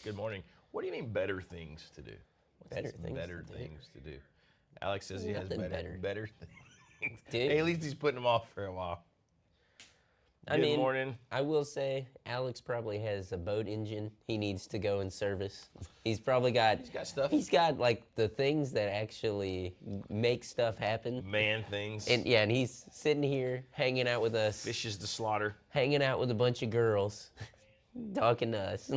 Good morning. What do you mean better things to do? What's Better this things better to do? things to do? Alex says he has Nothing better things. Dude. Hey, at least he's putting them off for a while. I Good mean, morning. I will say Alex probably has a boat engine he needs to go and service. He's probably got. He's got stuff. He's got like the things that actually make stuff happen. Man things. And yeah, and he's sitting here hanging out with us, Fishes to slaughter. hanging out with a bunch of girls, talking to us.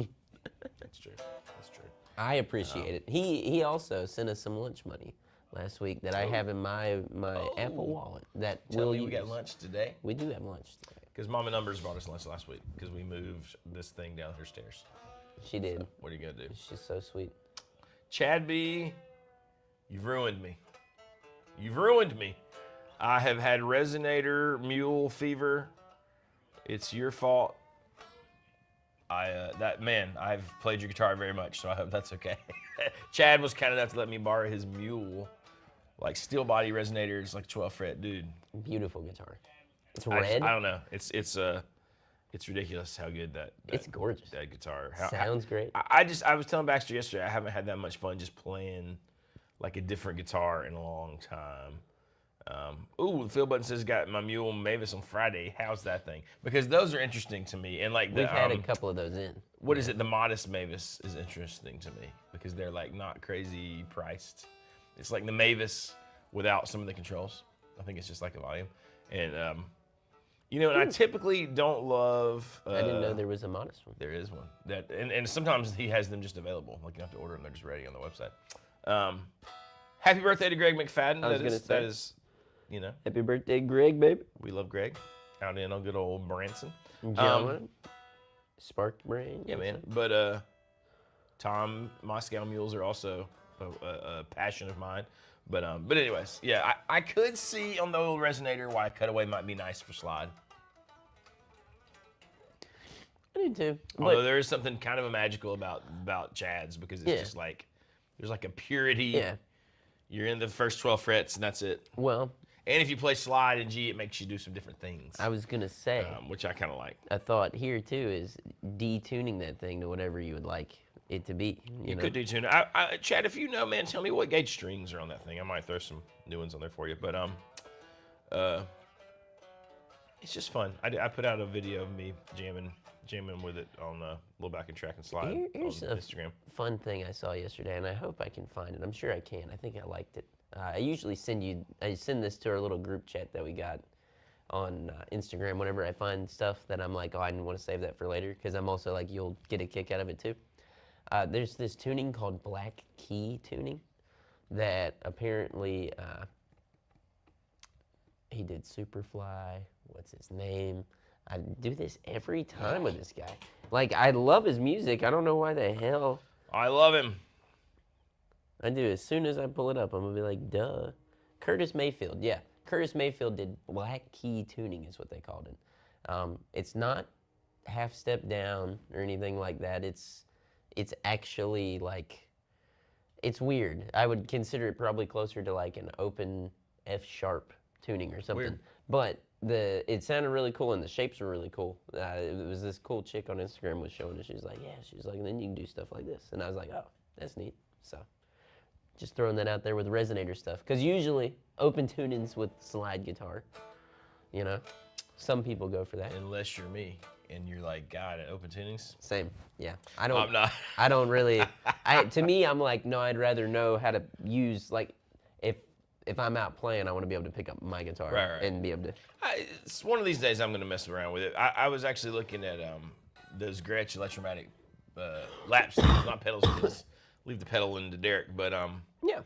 That's true. That's true. I appreciate it. He also sent us some lunch money last week that I have in my Apple Wallet that Tell we'll me use. we got lunch today? We do have lunch today. Because Mama Numbers brought us lunch last week because we moved this thing down her stairs. She did. What are you going to do? She's so sweet. Chad B, you've ruined me. You've ruined me. I have had Resonator mule fever. It's your fault. I've played your guitar very much, so I hope that's okay. Chad was kind enough to let me borrow his mule, like steel body Resonator. It's like 12 fret, dude. Beautiful guitar. It's I red. don't know. It's ridiculous how good that It's gorgeous. that guitar. Sounds great. I was telling Baxter yesterday, I haven't had that much fun just playing like a different guitar in a long time. Phil Button says got my mule Mavis on Friday. How's that thing? Because those are interesting to me. And like We've had a couple of those in. what is it? The Modest Mavis is interesting to me because they're like not crazy priced. It's like the Mavis without some of the controls. I think it's just like a volume. And and I typically don't love. I didn't know there was a Modest one. There is one and sometimes he has them just available. Like you don't have to order them; they're just ready on the website. Happy birthday to Greg McFadden. I was gonna say. That is, Happy birthday, Greg, baby. we love Greg out in on good old Branson. John. Spark Brain. Yeah, man. But Tom Moscow mules are also a passion of mine. But anyways, yeah, I could see on the old Resonator why Cutaway might be nice for slide. I do too. Although But there is something kind of magical about Chad's because it's just like there's like a purity. yeah, You're in the first 12 frets and that's it. well, And if you play slide in G, it makes you do some different things, I was gonna say which I kind of like. a thought here too is detuning that thing to whatever you would like it to be. You know? Could do tune. Chad, if you know, man, tell me what gauge strings are on that thing. I might throw some new ones on there for you. But it's just fun. I put out a video of me jamming with it on Low Back and Track and Slide Here's on a Instagram. fun thing I saw yesterday, and I hope I can find it. I'm sure I can. I think I liked it. I usually send this to our little group chat that we got on Instagram whenever I find stuff that I'm like, oh, I didn't want to save that for later, because I'm also like, you'll get a kick out of it too. There's this tuning called Black Key tuning that apparently he did Superfly. What's his name? I do this every time with this guy. Like, I love his music. I don't know why the hell. I love him. I do. As soon as I pull it up, I'm going to be like, duh. Curtis Mayfield. Yeah. Curtis Mayfield did Black Key tuning is what they called it. It's not half step down or anything like that. It's actually like, it's weird. I would consider it probably closer to like an open F sharp tuning or something. Weird. But it sounded really cool and the shapes were really cool. It was this cool chick on Instagram was showing it. She was like, yeah, she was like, and then you can do stuff like this. And I was like, oh, that's neat. So just throwing that out there with Resonator stuff. Because usually open tunings with slide guitar, some people go for that. Unless you're me and you're like, God, at open tunings? Same, yeah. I'm not. I don't really, to me, I'm like, no, I'd rather know how to use, like, if I'm out playing, I want to be able to pick up my guitar Right. and be able to. It's one of these days I'm going to mess around with it. I was actually looking at those Gretsch Electromatic lap stools, not pedals. Just leave the pedal into Derek. But Yeah.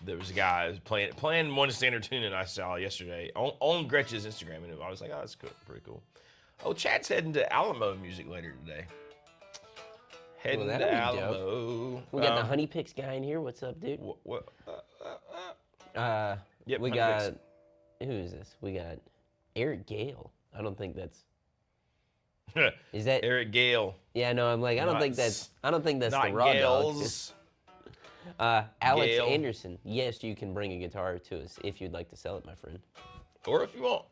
there was a guy who was playing one standard tuning I saw yesterday on Gretsch's Instagram, and I was like, oh, that's cool, pretty cool. Oh, Chad's heading to Alamo music later today. Heading that'll to be Alamo. We got the Honey Picks guy in here. What's up, dude? What? We Honey got, Picks. who is this? We got Eric Gale. I don't think that's, is that? Eric Gale. Yeah, no, I'm like, I don't think that's the Not raw Gales. dog. Alex Gale. Anderson. Yes, you can bring a guitar to us if you'd like to sell it, my friend. Or if you want.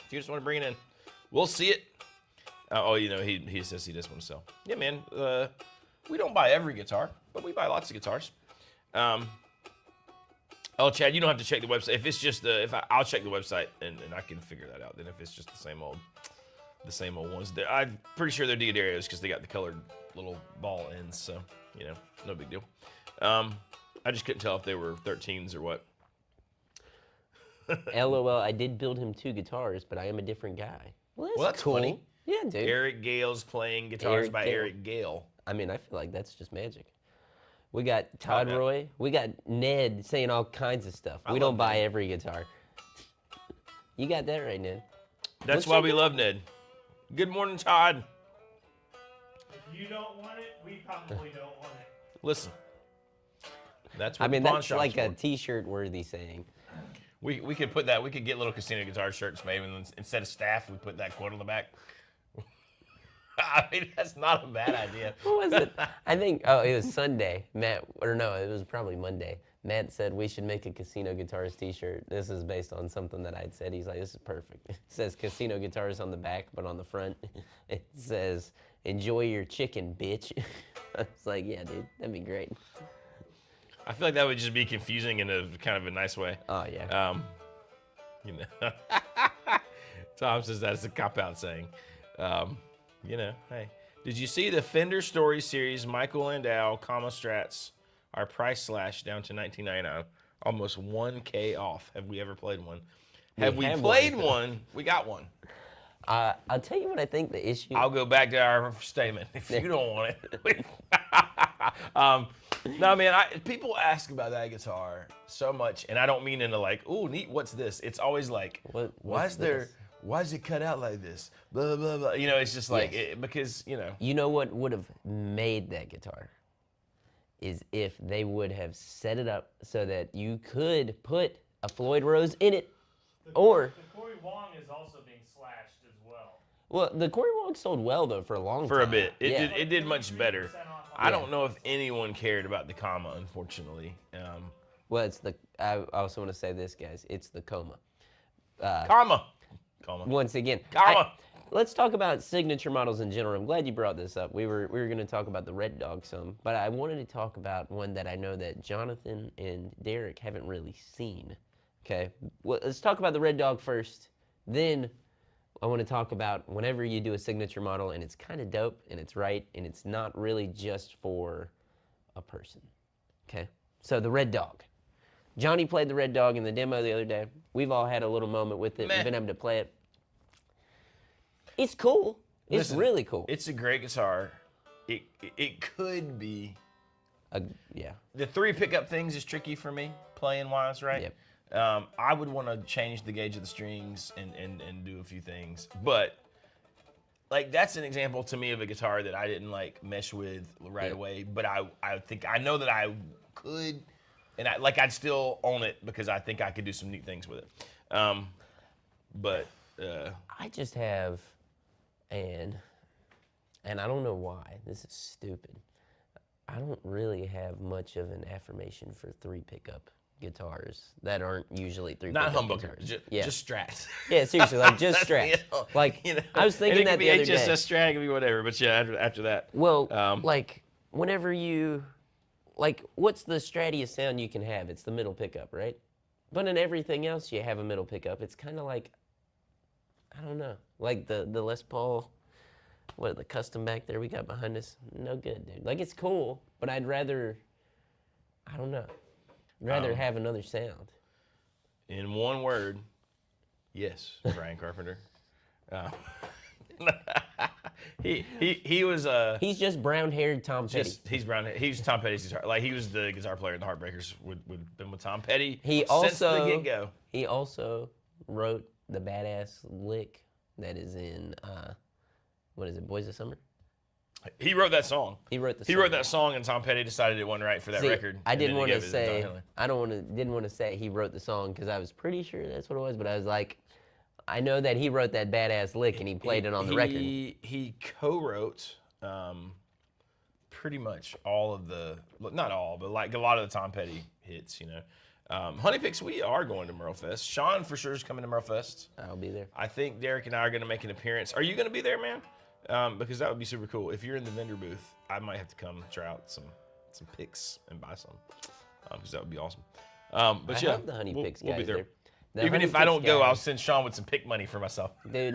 If you just want to bring it in. We'll see it. He says he does want to sell. Yeah, man. We don't buy every guitar, but we buy lots of guitars. Oh, Chad, you don't have to check the website. If it's just I'll check the website and I can figure that out. Then if it's just the same old ones, I'm pretty sure they're Diodarios because they got the colored little ball ends. So no big deal. I just couldn't tell if they were 13s or what. LOL. I did build him 2 guitars, but I am a different guy. Well, that's cool. funny. Yeah, dude. Eric Gale's playing guitars by Eric Gale. I mean, I feel like that's just magic. We got Todd Roy. We got Ned saying all kinds of stuff. We don't buy every guitar. You got that right, Ned. That's why we love Ned. Good morning, Todd. If you don't want it, we probably don't want it. Listen, that's what that's like a T-shirt worthy saying. We could put that. We could get little casino guitar shirts made, and instead of staff, we put that quote on the back. I mean, that's not a bad idea. What was it? I think, it was Sunday. It was probably Monday. Matt said we should make a Casino Guitars t-shirt. This is based on something that I'd said. He's like, this is perfect. It says Casino Guitars on the back, but on the front, it says, enjoy your chicken, bitch. I was like, yeah, dude, that'd be great. I feel like that would just be confusing in a kind of a nice way. Oh, yeah. Tom says that's a cop-out saying. Hey. Did you see the Fender Story Series Michael Landau, Strats are price slashed down to $19.99, almost $1K off? Have we ever played one? Have we played one? We got one. I'll tell you what I think the issue. I'll go back to our statement if you don't want it. No, man, people ask about that guitar so much, and I don't mean in a like, ooh, neat, what's this? It's always like, why is it cut out like this? Blah, blah, blah. It's just like, because. You know what would have made that guitar? Is if they would have set it up so that you could put a Floyd Rose in it. The Corey Wong is also being slashed as well. Well, the Corey Wong sold well, though, for a long time. For a bit. It did much better. I don't know if anyone cared about the comma, unfortunately. Well, I also want to say this, guys. It's the Coma. Comma. Once again. Comma. Let's talk about signature models in general. I'm glad you brought this up. We were going to talk about the Red Dog some, but I wanted to talk about one that I know that Jonathan and Derek haven't really seen. Okay, well, let's talk about the Red Dog first. Then I want to talk about whenever you do a signature model and it's kind of dope and it's right and it's not really just for a person. Okay, so the Red Dog. Johnny played the Red Dog in the demo the other day. We've all had a little moment with it. We've been able to play it. It's cool. It's really cool. It's a great guitar. It could be. Yeah. The 3 pickup things is tricky for me, playing wise, right? Yep. I would want to change the gauge of the strings and do a few things. But, like, that's an example to me of a guitar that I didn't, like, mesh with right away. But I know that I could, and I'd still own it because I think I could do some neat things with it. I just have, and I don't know why, this is stupid. I don't really have much of an affirmation for 3 pickup guitars that aren't usually 3 Not pickup humbucker, guitars. just Strats. Yeah, seriously, like just Strats. Like, I was thinking that the other day. It could be HSS Strat, it could be whatever, but yeah, after that. Well, like, whenever you, like, what's the strattiest sound you can have? It's the middle pickup, right? But in everything else, you have a middle pickup. It's kind of like, I don't know, like the Les Paul, the custom back there we got behind us, no good, dude. Like, it's cool, but I'd rather, I don't know, have another sound. In one word, yes, Brian Carpenter. He was He's just brown-haired Tom Petty. He's Tom Petty's guitar. Like, he was the guitar player in the Heartbreakers. Would been with Tom Petty since the get-go. He also wrote the badass lick that is in what is it, Boys of Summer? He wrote that song. He wrote that song, and Tom Petty decided it wasn't right for that record. I didn't want to say. Didn't want to say he wrote the song because I was pretty sure that's what it was. But I was like, I know that he wrote that badass lick and he played it on the record. He co-wrote pretty much all of not all, but like a lot of the Tom Petty hits. Honey Picks, we are going to Merlefest. Sean for sure is coming to Merlefest. I'll be there. I think Derek and I are going to make an appearance. Are you going to be there, man? because that would be super cool. If you're in the vendor booth, I might have to come try out some picks and buy some, because that would be awesome. But I yeah, hope the honey picks we'll be guys there. there. The Even honey if I picks don't go, I'll guys- send Sean with some pick money for myself. Dude,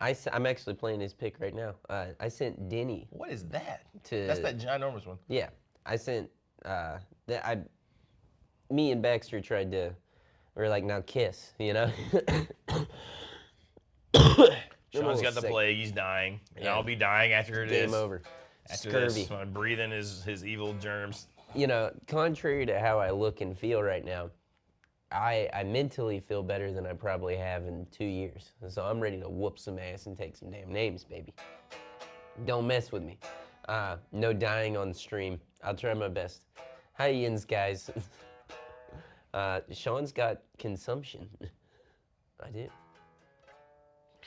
I'm actually playing his pick right now. I sent Denny What is that? to. That's that ginormous one. Yeah, I sent. Me and Baxter tried to. We were like, now kiss, you know. Sean's got the plague. He's dying. And I'll be dying after it is. Game over. After Scurvy. this, I'm breathing his evil germs. You know, contrary to how I look and feel right now, I mentally feel better than I probably have in 2 years. So I'm ready to whoop some ass and take some damn names, baby. Don't mess with me. No dying on stream. I'll try my best. Hi, Yins, guys. Sean's got consumption. I do.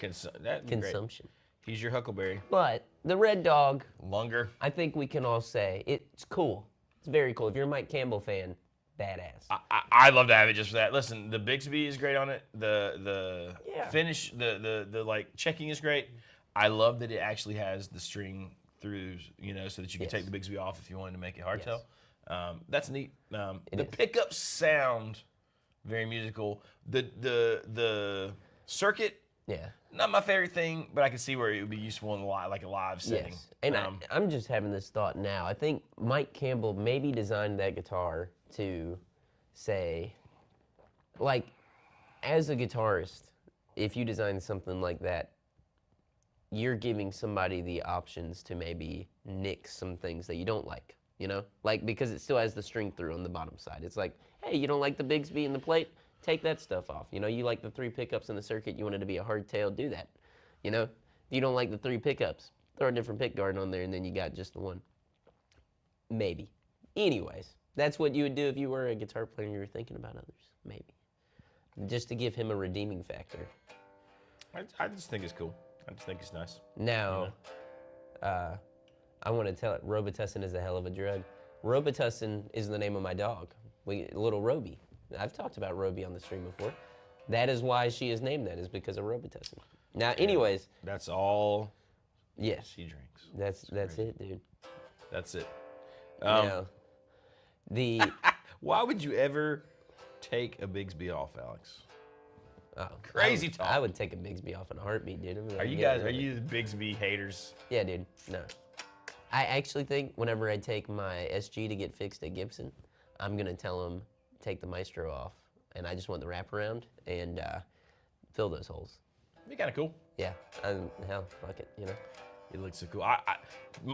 That'd be great. Consumption. He's your Huckleberry. But the Red Dog, Longer. I think we can all say it's cool. It's very cool. If you're a Mike Campbell fan, badass. I'd love to have it just for that. Listen, the Bixby is great on it. The Yeah. finish, the like checking is great. I love that it actually has the string through, so that you can Yes. take the Bixby off if you wanted to make it Yes. hardtail. That's neat. The is. pickups sound very musical. The circuit, Yeah. not my favorite thing, but I can see where it would be useful in a live setting. Yes. And I'm just having this thought now. I think Mike Campbell maybe designed that guitar to say, like, as a guitarist, if you design something like that, you're giving somebody the options to maybe nix some things that you don't like, Like, because it still has the string through on the bottom side. It's like, hey, you don't like the Bigsby and the plate? Take that stuff off. You like the 3 pickups in the circuit, you want it to be a hardtail, do that. If you don't like the 3 pickups, throw a different pick guard on there and then you got just the one. Maybe. Anyways, that's what you would do if you were a guitar player and you were thinking about others. Maybe. Just to give him a redeeming factor. I just think it's cool. I just think it's nice. Now, I want to tell it, Robitussin is a hell of a drug. Robitussin is the name of my dog, little Roby. I've talked about Roby on the stream before. That is why she is named that, is because of Robitussin. Now, anyways. That's all Yes. she drinks. That's it, dude. That's it. Now, the... Why would you ever take a Bigsby off, Alex? Oh, Crazy talk. talk. I would take a Bigsby off in a heartbeat, dude. Are you the Bigsby haters? Yeah, dude. No. I actually think whenever I take my SG to get fixed at Gibson, I'm going to tell him, take the Maestro off, and I just want the wraparound and fill those holes. It'd be kind of cool. Yeah. Hell, fuck it, It looks so cool.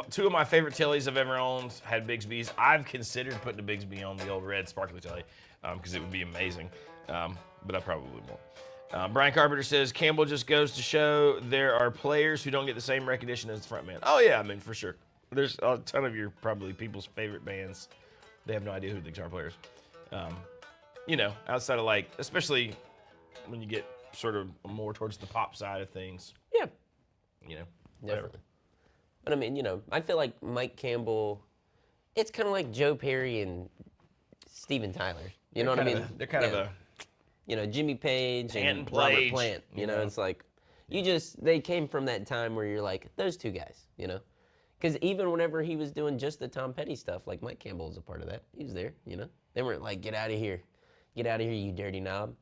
Two of my favorite tellies I've ever owned had Bigsby's. I've considered putting a Bigsby on the old red sparkly telly because it would be amazing, but I probably won't. Brian Carpenter says, Campbell just goes to show there are players who don't get the same recognition as the front man. Oh, yeah, I mean, for sure. There's a ton of your probably people's favorite bands. They have no idea who the guitar players. Outside of especially when you get sort of more towards the pop side of things. Yeah. Whatever. Definitely. But I mean, I feel like Mike Campbell, it's kind of like Joe Perry and Steven Tyler. You know what I mean? They're kind of a... Jimmy Page and Plant Robert Page, Plant. It's like, they came from that time where you're like, those two guys, Because even whenever he was doing just the Tom Petty stuff, like Mike Campbell was a part of that. He was there, They weren't like, get out of here. Get out of here, you dirty knob.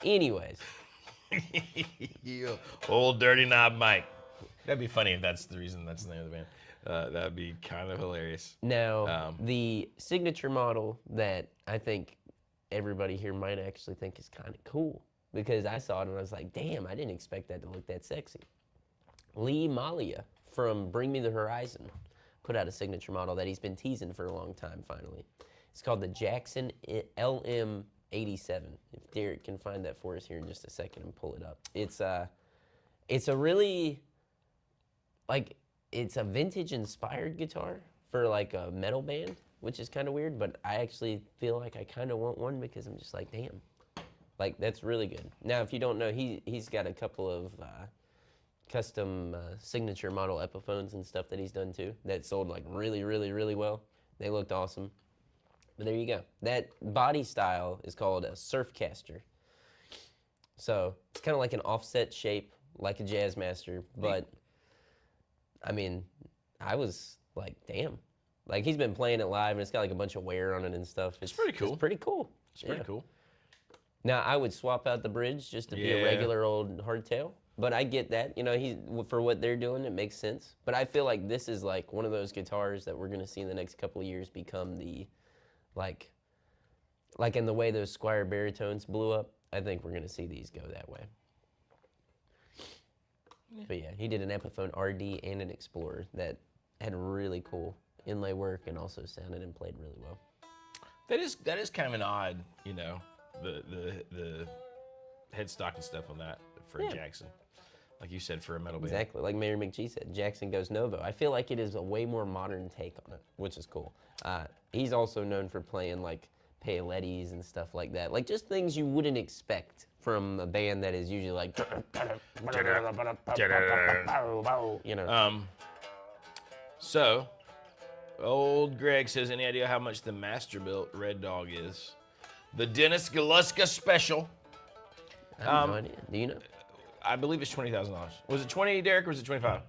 Anyways. You old dirty knob Mike. That'd be funny if that's the reason that's the name of the band. That'd be kind of hilarious. Now, the signature model that I think everybody here might actually think is kind of cool, because I saw it and I was like, damn, I didn't expect that to look that sexy. Lee Malia from Bring Me the Horizon put out a signature model that he's been teasing for a long time, finally. It's called the Jackson LM87. If Derek can find that for us here in just a second and pull it up. It's a really, it's a vintage inspired guitar for like a metal band, which is kind of weird, but I actually feel like I kind of want one because I'm just like, damn, that's really good. Now, if you don't know, he's got a couple of custom signature model Epiphones and stuff that he's done too that sold really, really, really well. They looked awesome. But there you go. That body style is called a Surfcaster. So it's kind of like an offset shape, like a Jazzmaster, but I mean, I was like, damn. Like, he's been playing it live, and it's got like a bunch of wear on it and stuff. It's pretty cool. It's pretty cool. It's pretty cool. Now, I would swap out the bridge just to be a Yeah. regular old hardtail, but I get that. You know, for what they're doing, it makes sense. But I feel like this is like one of those guitars that we're gonna see in the next couple of years become the, like in the way those Squire baritones blew up. I think we're gonna see these go that way. Yeah. But yeah, he did an Epiphone RD and an Explorer that had really cool inlay work and also sounded and played really well. That is kind of an odd, you know, the headstock and stuff on that for a Jackson. Like you said, for a metal band. Exactly, like Mayor McGee said, Jackson goes Novo. I feel like it is a way more modern take on it, which is cool. He's also known for playing like Paolettis and stuff like that. Like just things you wouldn't expect from a band that is usually like, you know. So, old Greg says, any idea how much the Masterbuilt Red Dog is? The Dennis Galuska Special. I have no idea. Do you know? I believe it's $20,000. Was it 20, Derek, or was it 25?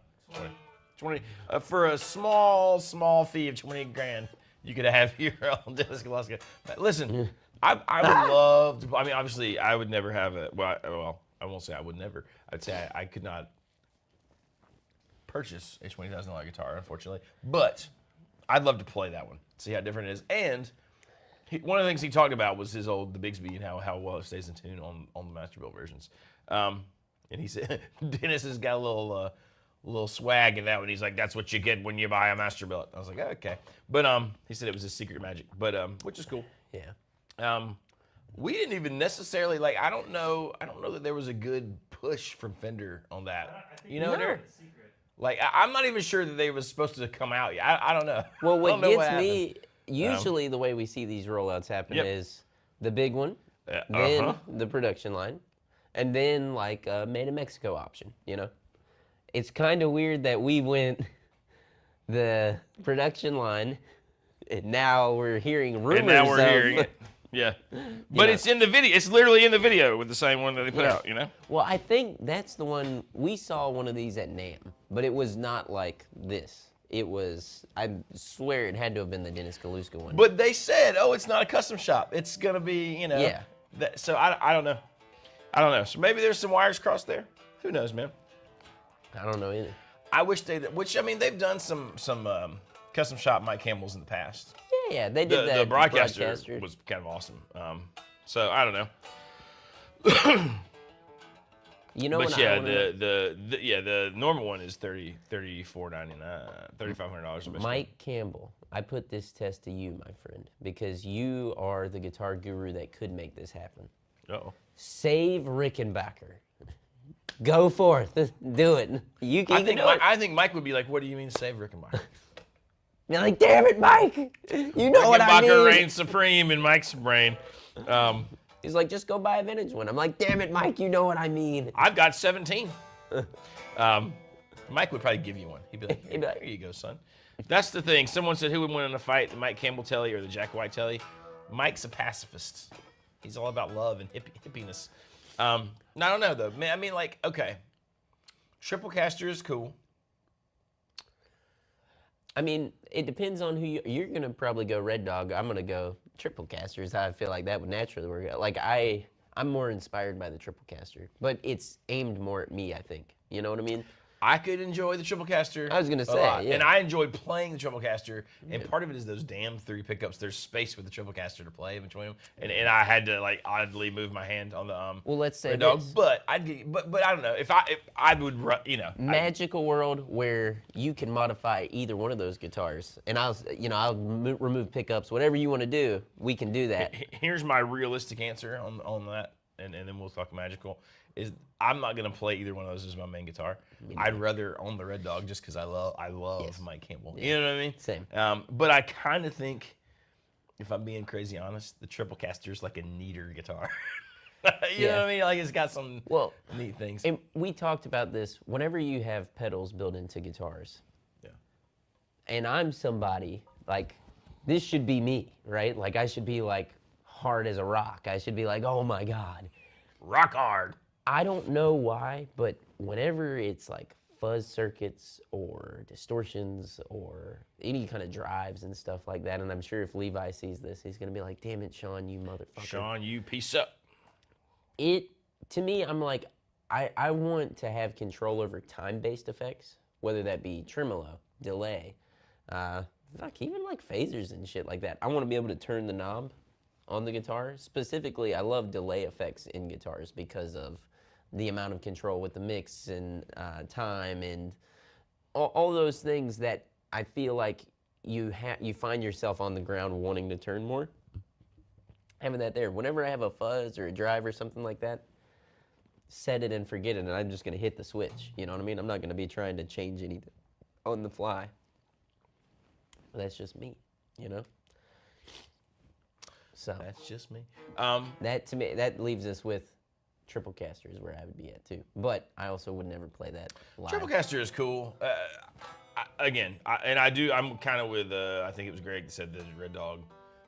20. For a small fee of 20 grand, you could have your own Dennis Galuska. Listen, I would love to. I mean, obviously, I would never have it. Well, I won't say I would never. I'd say I could not purchase a $20,000 guitar, unfortunately. But I'd love to play that one, see how different it is. And one of the things he talked about was the Bigsby and how well it stays in tune on the Masterbuilt versions. And he said Dennis has got a little swag in that one. He's like, that's what you get when you buy a Masterbuilt. I was like, oh, okay. But he said it was his secret magic, but which is cool. Yeah. We didn't even necessarily like. I don't know that there was a good push from Fender on that. You know, Derek? Like I'm not even sure that they was supposed to come out yet. I don't know. Well, what gets gets me usually the way we see these rollouts happen is the big one, then the production line, and then like a made in Mexico option. You know, it's kind of weird that we went the production line, and now we're hearing rumors. And now we're hearing it. Yeah, but it's in the video. It's literally in the video with the same one that they put out. You know. Well, I think that's the one we saw one of these at NAMM, but it was not like this. It was. I swear it had to have been the Dennis Galuska one. But they said, "Oh, it's not a custom shop. It's gonna be, you know." Yeah. So I don't know. I don't know. So maybe there's some wires crossed there. Who knows, man? I don't know either. I wish which I mean, they've done some custom shop Mike Campbell's in the past. Yeah, they did that. The broadcaster was kind of awesome. So I don't know. You know, but yeah, the normal one is $3,500. Mike Campbell, I put this test to you, my friend, because you are the guitar guru that could make this happen. Uh-oh. Save Rickenbacker. Go forth, do it. You can do it. I think Mike would be like, "What do you mean, save Rickenbacker?" You're like, "Damn it, Mike! You know what I mean." Rickenbacker reigns supreme in Mike's brain. He's like, "Just go buy a vintage one." I'm like, "Damn it, Mike! You know what I mean." I've got 17. Mike would probably give you one. He'd be like, "Here you go, son." That's the thing. Someone said, who would win in a fight, the Mike Campbell telly or the Jack White telly? Mike's a pacifist. He's all about love and hippiness. I don't know, though. I mean, like, okay. Triple caster is cool. I mean, it depends on who you're going to probably go Red Dog. I'm going to go triple caster is how I feel like that would naturally work out. Like, I'm more inspired by the triple caster, but it's aimed more at me, I think. You know what I mean? I could enjoy the triple caster. I was gonna say, yeah. And I enjoyed playing the triple caster. And part of it is those damn 3 pickups. There's space with the triple caster to play in between them, and I had to like oddly move my hand on the Well, let's say Red Dog. But I don't know if I would magical world where you can modify either one of those guitars, and I'll remove pickups, whatever you want to do, we can do that. Here's my realistic answer on that, and then we'll talk magical. Is I'm not gonna play either one of those as my main guitar. I'd rather own the Red Dog just because I love Mike Campbell. Yeah. You know what I mean? Same. But I kind of think, if I'm being crazy honest, the triple caster is like a neater guitar. you know what I mean? Like it's got some neat things. And we talked about this. Whenever you have pedals built into guitars, and I'm somebody like this should be me, right? Like I should be like hard as a rock. I should be like, oh my God, rock hard. I don't know why, but whenever it's like fuzz circuits or distortions or any kind of drives and stuff like that. And I'm sure if Levi sees this, he's gonna be like, "Damn it, Sean, you motherfucker." Sean, you piece up. To me, I'm like, I want to have control over time-based effects, whether that be tremolo, delay, even like phasers and shit like that. I want to be able to turn the knob on the guitar. Specifically, I love delay effects in guitars because of the amount of control with the mix and time and all those things that I feel like you find yourself on the ground wanting to turn more. Having that there. Whenever I have a fuzz or a drive or something like that, set it and forget it, and I'm just going to hit the switch. You know what I mean? I'm not going to be trying to change anything on the fly. That's just me, you know? So That's just me. that to me, that leaves us with triple caster is where I would be at too. But I also would never play that live. Triple caster is cool. I'm kind of with, I think it was Greg that said the Red Dog.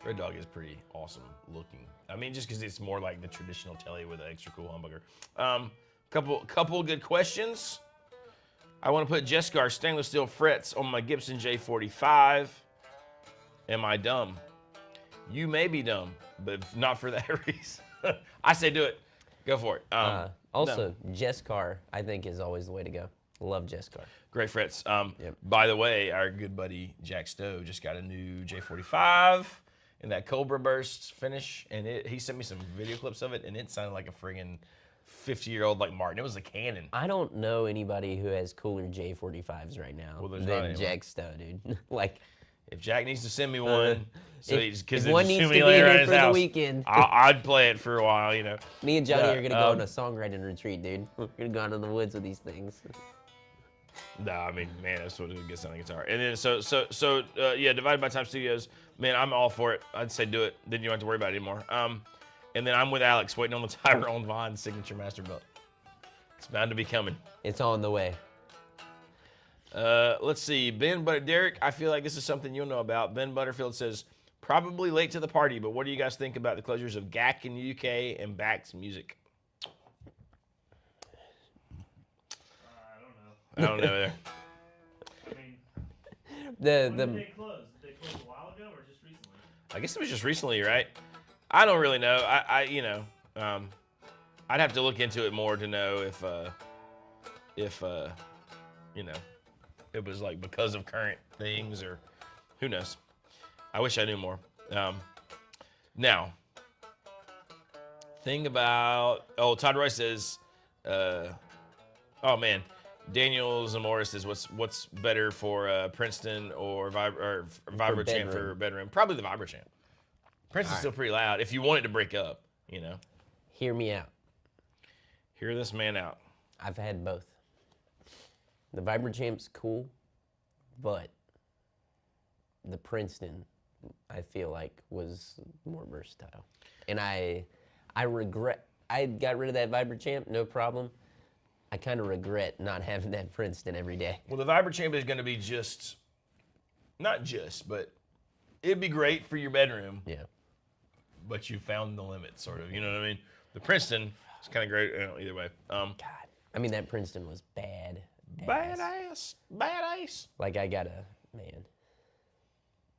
Red Dog is pretty awesome looking. I mean, just because it's more like the traditional telly with an extra cool humbucker. Couple good questions. I want to put Jescar stainless steel frets on my Gibson J45. Am I dumb? You may be dumb, but not for that reason. I say do it. Go for it. Also, Jescar, I think, is always the way to go. Love Jescar. Great frets. Yep. By the way, our good buddy Jack Stowe just got a new J45 in that Cobra Burst finish, and he sent me some video clips of it, and it sounded like a friggin' 50-year-old like Martin. It was a cannon. I don't know anybody who has cooler J45s right now than Jack Stowe, dude. Like, if Jack needs to send me one, if one needs to be here for the weekend, I'd play it for a while, you know. Me and Johnny are gonna go on a songwriting retreat, dude. We're gonna go out in the woods with these things. No, I mean, man, that's what it gets on the guitar. And then yeah, Divided by Time Studios, man, I'm all for it. I'd say do it. Then you don't have to worry about it anymore. And then I'm with Alex, waiting on the Tyrone Vaughn signature master belt. It's bound to be coming. It's on the way. Let's see, Derek, I feel like this is something you'll know about. Ben Butterfield says, probably late to the party, but what do you guys think about the closures of GAC in the UK and Bax Music? I don't know there. I mean, When did they close? Did they close a while ago or just recently? I guess it was just recently, right? I don't really know. I'd have to look into it more to know if it was like because of current things or who knows. I wish I knew more. Now, thing about Todd Roy says, oh man, Daniel Zamoris says what's better for Princeton or Vibrochamp for bedroom? Probably the Vibrochamp. Princeton's still pretty loud. If you want it to break up, you know. Hear me out. Hear this man out. I've had both. The Vibrochamp's cool, but the Princeton, I feel like, was more versatile. And I regret, I got rid of that Vibrochamp, no problem. I kind of regret not having that Princeton every day. Well, the Vibrochamp is going to be but it'd be great for your bedroom. Yeah. But you found the limit, sort of. You know what I mean? The Princeton is kind of great either way. God, I mean, that Princeton was bad. Badass. Like, I got man,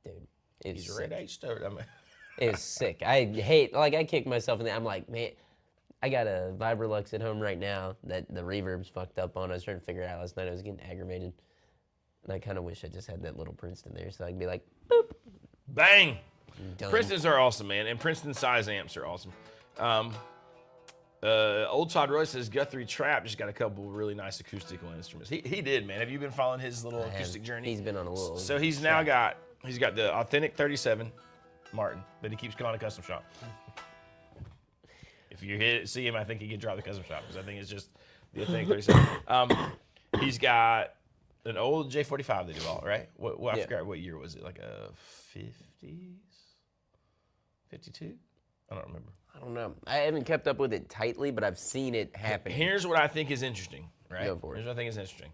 dude. It's He's a red ace toad. I mean. It was sick. I kick myself in the, I'm like, man, I got a Vibrolux at home right now that the reverb's fucked up on. I was trying to figure it out last night. I was getting aggravated. And I kind of wish I just had that little Princeton there so I could be like, boop. Bang. Done. Princetons are awesome, man. And Princeton size amps are awesome. Old Todd Roy says Guthrie Trapp just got a couple really nice acoustical instruments. He did, man. Have you been following his little acoustic journey? He's been on a little. So he's now got the authentic 37 Martin, but he keeps calling it custom shop. If you see him, I think he can drop the custom shop because I think it's just the authentic 37. He's got an old J45 that he bought, right? I forgot what year was it? Like a 50s, 52? I don't remember. I don't know. I haven't kept up with it tightly, but I've seen it happen. Here's what I think is interesting, right? Go for it. Here's what I think is interesting.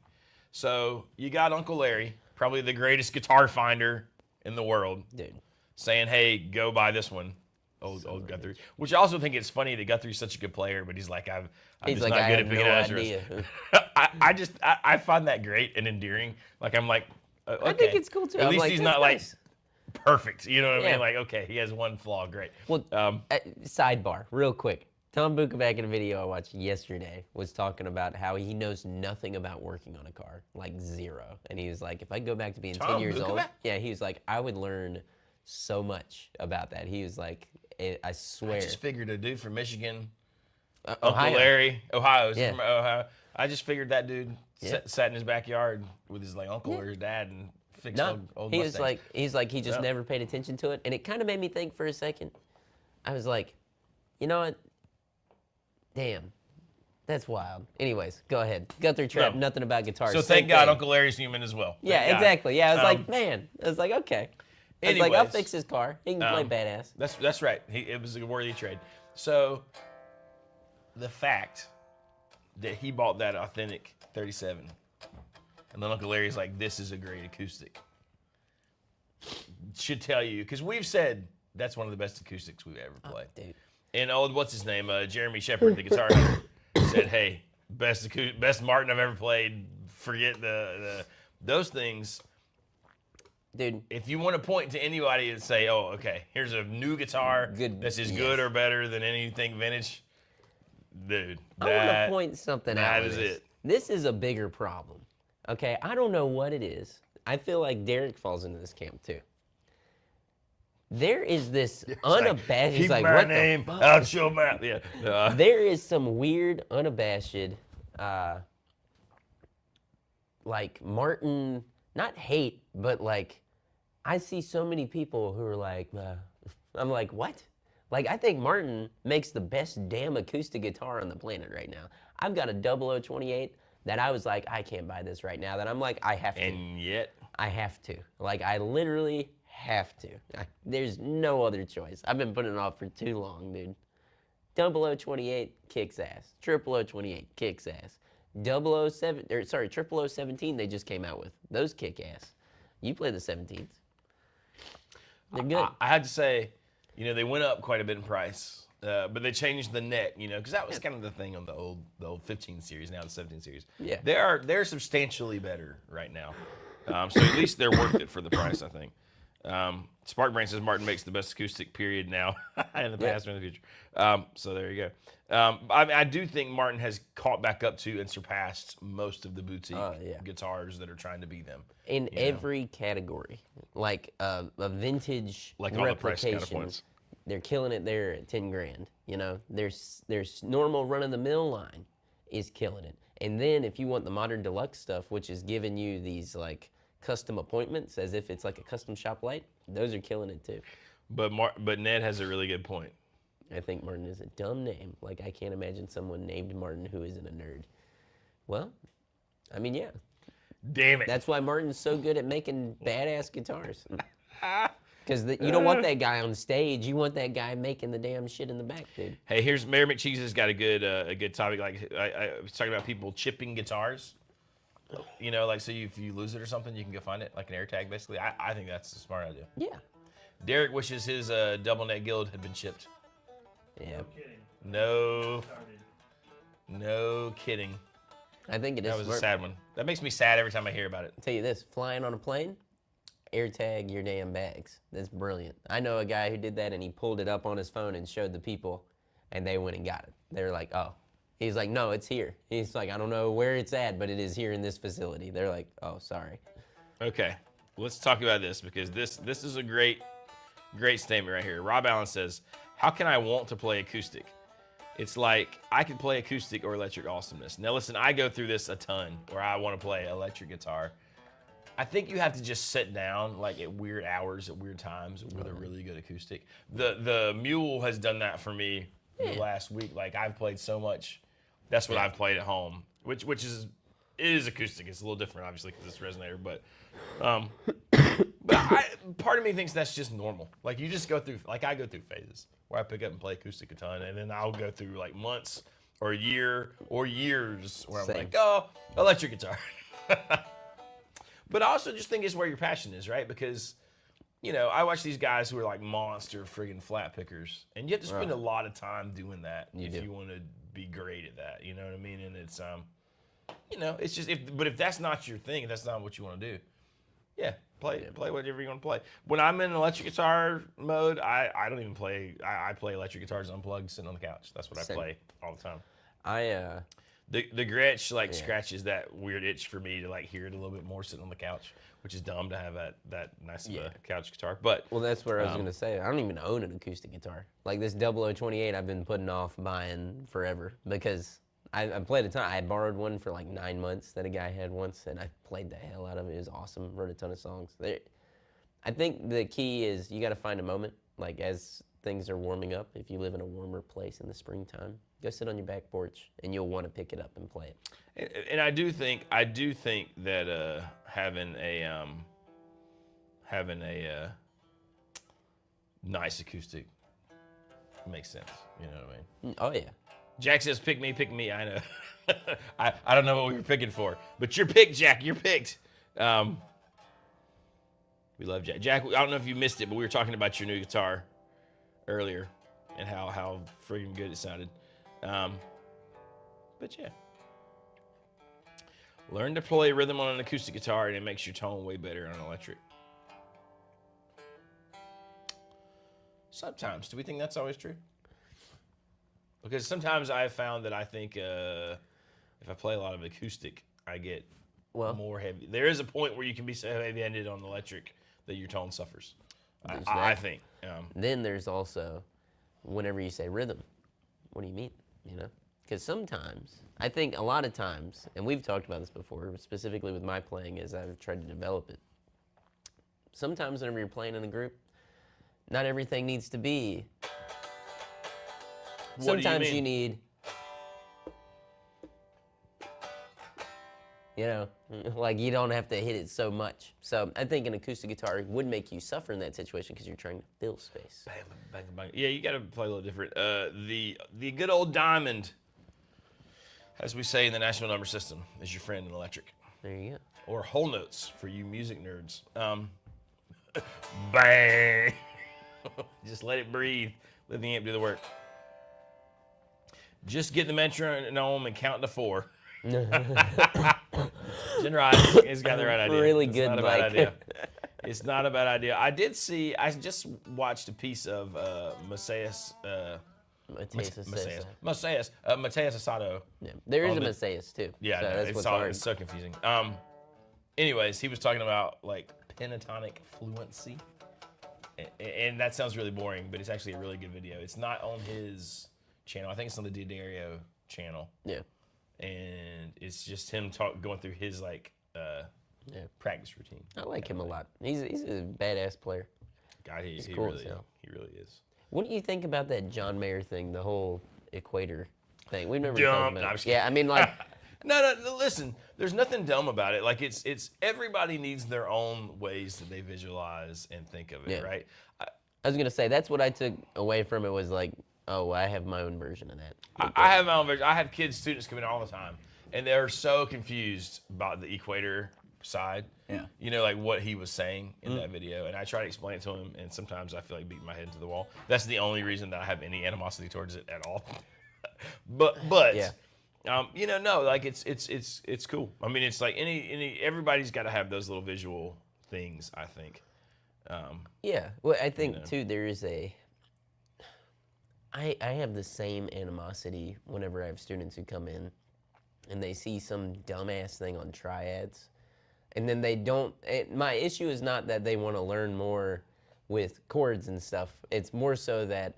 So you got Uncle Larry, probably the greatest guitar finder in the world, Dude. saying, hey, go buy this one. old Guthrie. Which I also think it's funny that Guthrie's such a good player, but he's like, I'm He's just like, not I good have at picking no instruments. idea. I find that great and endearing. Like I'm like, okay. I think it's cool too. At I'm least like, he's that's not nice. like perfect. You know what I Yeah. mean? Like, okay, he has one flaw, great. Well, sidebar, real quick. Tom Bukovac in a video I watched yesterday was talking about how he knows nothing about working on a car, like zero. And he was like, if I go back to being 10 Tom years old, Bukovac? yeah, he was like, I would learn so much about that. He was like, I swear. I just figured a dude from Michigan, Ohio. Uncle Larry, Ohio. Yeah. From Ohio. I just figured that dude Yeah. sat in his backyard with his like uncle or his dad and fixed No, old he was Mustangs. like, he just No. never paid attention to it. And it kind of made me think for a second. I was like, you know what? Damn, that's wild. Anyways, go ahead. Guthrie Trap, No. nothing about guitars. So Same thank God thing. Uncle Larry's human as well. Yeah, Thank God. exactly. Yeah, I was like, Um, man. I was like, okay. I was like, I'll anyways, fix his car. He can play badass. That's right. It was a worthy trade. So the fact that he bought that authentic 37, and then Uncle Larry's like, this is a great acoustic, should tell you, because we've said that's one of the best acoustics we've ever played. Dude. And what's his name? Jeremy Shepard, the guitar hunter, said, "Hey, best Martin I've ever played. Forget those things." Dude, If you want to point to anybody and say, "Oh, okay, here's a new guitar Good- that's as yes. good or better than anything vintage," dude, I want to that point something out. that with is this. it. This is a bigger problem. Okay, I don't know what it is. I feel like Derek falls into this camp too. There is this unabashed. He's keep like, my what name the fuck? out your mouth. Yeah. There is some weird, unabashed, like Martin, not hate, but like, I see so many people who are like, I'm like, what? Like, I think Martin makes the best damn acoustic guitar on the planet right now. I've got a 0028 that I was like, I can't buy this right now. That I'm like, I have to. And yet, I have to. Like, I literally have to. There's no other choice. I've been putting it off for too long, dude. 0028 kicks ass. 0028 kicks ass. 0017 they just came out with. Those kick ass. You play the 17s. They're good. I had to say, they went up quite a bit in price, but they changed the neck, because that was kind of the thing on the old 15 series, now the 17 series. Yeah. They're substantially better right now, so at least they're worth it for the price, I think. Sparkbrain says Martin makes the best acoustic period now, in the past or in the future. So there you go. I do think Martin has caught back up to and surpassed most of the boutique guitars that are trying to be them. In every category, like a vintage Like all the price replication, counterpoints. they're killing it there at 10 grand. There's normal run of the mill line is killing it, and then if you want the modern deluxe stuff, which is giving you these like custom appointments as if it's like a custom shop light, those are killing it too. But Ned has a really good point. I think Martin is a dumb name. Like, I can't imagine someone named Martin who isn't a nerd. Well, I mean, yeah. Damn it. That's why Martin's so good at making badass guitars. Because you don't want that guy on stage. You want that guy making the damn shit in the back, dude. Hey, here's Mayor McCheese has got a good topic. Like I was talking about people chipping guitars. Like so if you lose it or something, you can go find it, like an air tag, basically. I think that's a smart idea. Yeah. Derek wishes his double neck guild had been chipped. Yeah. No kidding. No, Started. no kidding. I think it is That was a smart. sad one. That makes me sad every time I hear about it. I'll tell you this, flying on a plane, air tag your damn bags. That's brilliant. I know a guy who did that, and he pulled it up on his phone and showed the people, and they went and got it. They were like, oh. He's like, no, it's here. He's like, I don't know where it's at, but it is here in this facility. They're like, oh, sorry. Okay, let's talk about this, because this is a great statement right here. Rob Allen says, how can I want to play acoustic? It's like I can play acoustic or electric awesomeness. Now listen, I go through this a ton where I want to play electric guitar. I think you have to just sit down like at weird hours, at weird times with a really good acoustic. The Mule has done that for me the last week. Like I've played so much. That's what I've played at home, which it is acoustic. It's a little different, obviously, because it's Resonator. But part of me thinks that's just normal. Like you just go through, like I go through phases where I pick up and play acoustic a ton, and then I'll go through like months or a year or years where I'm Same. like, oh, electric guitar. But I also just think it's where your passion is, right? Because you know, I watch these guys who are like monster friggin' flat pickers, and you have to spend a lot of time doing that if you want to be great at that. You know what I mean? And it's you know, it's just if that's not your thing, if that's not what you want to do, yeah, play whatever you want to play. When I'm in electric guitar mode, I don't even play. I play electric guitars unplugged, sitting on the couch. That's what I play all the time. The Gretsch like scratches that weird itch for me to like hear it a little bit more sitting on the couch, which is dumb to have that nice of a couch guitar. But well, that's what I was gonna say. I don't even own an acoustic guitar. Like this 0028, I've been putting off buying forever because I played a ton. I borrowed one for like 9 months that a guy had once, and I played the hell out of it. It was awesome. Wrote a ton of songs. I think the key is you got to find a moment, like as things are warming up. If you live in a warmer place in the springtime, go sit on your back porch, and you'll want to pick it up and play it. And I do think that having a nice acoustic makes sense. You know what I mean? Oh yeah. Jack says, pick me. I know. I don't know what we were picking for, but you're picked, Jack. You're picked. We love Jack. Jack, I don't know if you missed it, but we were talking about your new guitar earlier and how freaking good it sounded. But yeah. Learn to play rhythm on an acoustic guitar and it makes your tone way better on electric. Sometimes. Do we think that's always true? Because sometimes I have found that I think if I play a lot of acoustic, I get more heavy. There is a point where you can be so heavy-handed on the electric that your tone suffers. I think. Then there's also, whenever you say rhythm, what do you mean? You know, because sometimes I think a lot of times, and we've talked about this before, specifically with my playing, as I've tried to develop it. Sometimes whenever you're playing in a group, not everything needs to be. Sometimes you need, you know, like you don't have to hit it so much. So I think an acoustic guitar would make you suffer in that situation because you're trying to fill space. Yeah, you got to play a little different. The good old diamond, as we say in the national number system, is your friend in electric. There you go. Or whole notes for you music nerds. Bang! Just let it breathe. Let the amp do the work. Just get the metronome and count to 4. Jen Rod has got the right idea. Really it's good, not a bad idea. It's not a bad idea. I just watched a piece of Mateus Asado. Yeah, there is a Mateus too. Yeah, so no, it's so confusing. Anyways, he was talking about like pentatonic fluency, and that sounds really boring, but it's actually a really good video. It's not on his channel. I think it's on the D'Addario channel. Yeah. And it's just him going through his like practice routine. I like him a lot. He's a badass player. God, he cool really is. What do you think about that John Mayer thing, the whole equator thing? We've never Dumb. talked about No, it. Yeah, I mean like No, listen, there's nothing dumb about it. Like it's everybody needs their own ways that they visualize and think of it, right? I was gonna say that's what I took away from it was like, oh, I have my own version of that. I have my own version. I have students come in all the time, and they're so confused about the equator side. Yeah. You know, like what he was saying in that video, and I try to explain it to him, and sometimes I feel like beating my head into the wall. That's the only reason that I have any animosity towards it at all. but yeah. You know, no, like it's cool. I mean, it's like everybody's got to have those little visual things, I think. Yeah. Well, I think too there is I have the same animosity whenever I have students who come in and they see some dumbass thing on triads and then they don't, my issue is not that they want to learn more with chords and stuff. It's more so that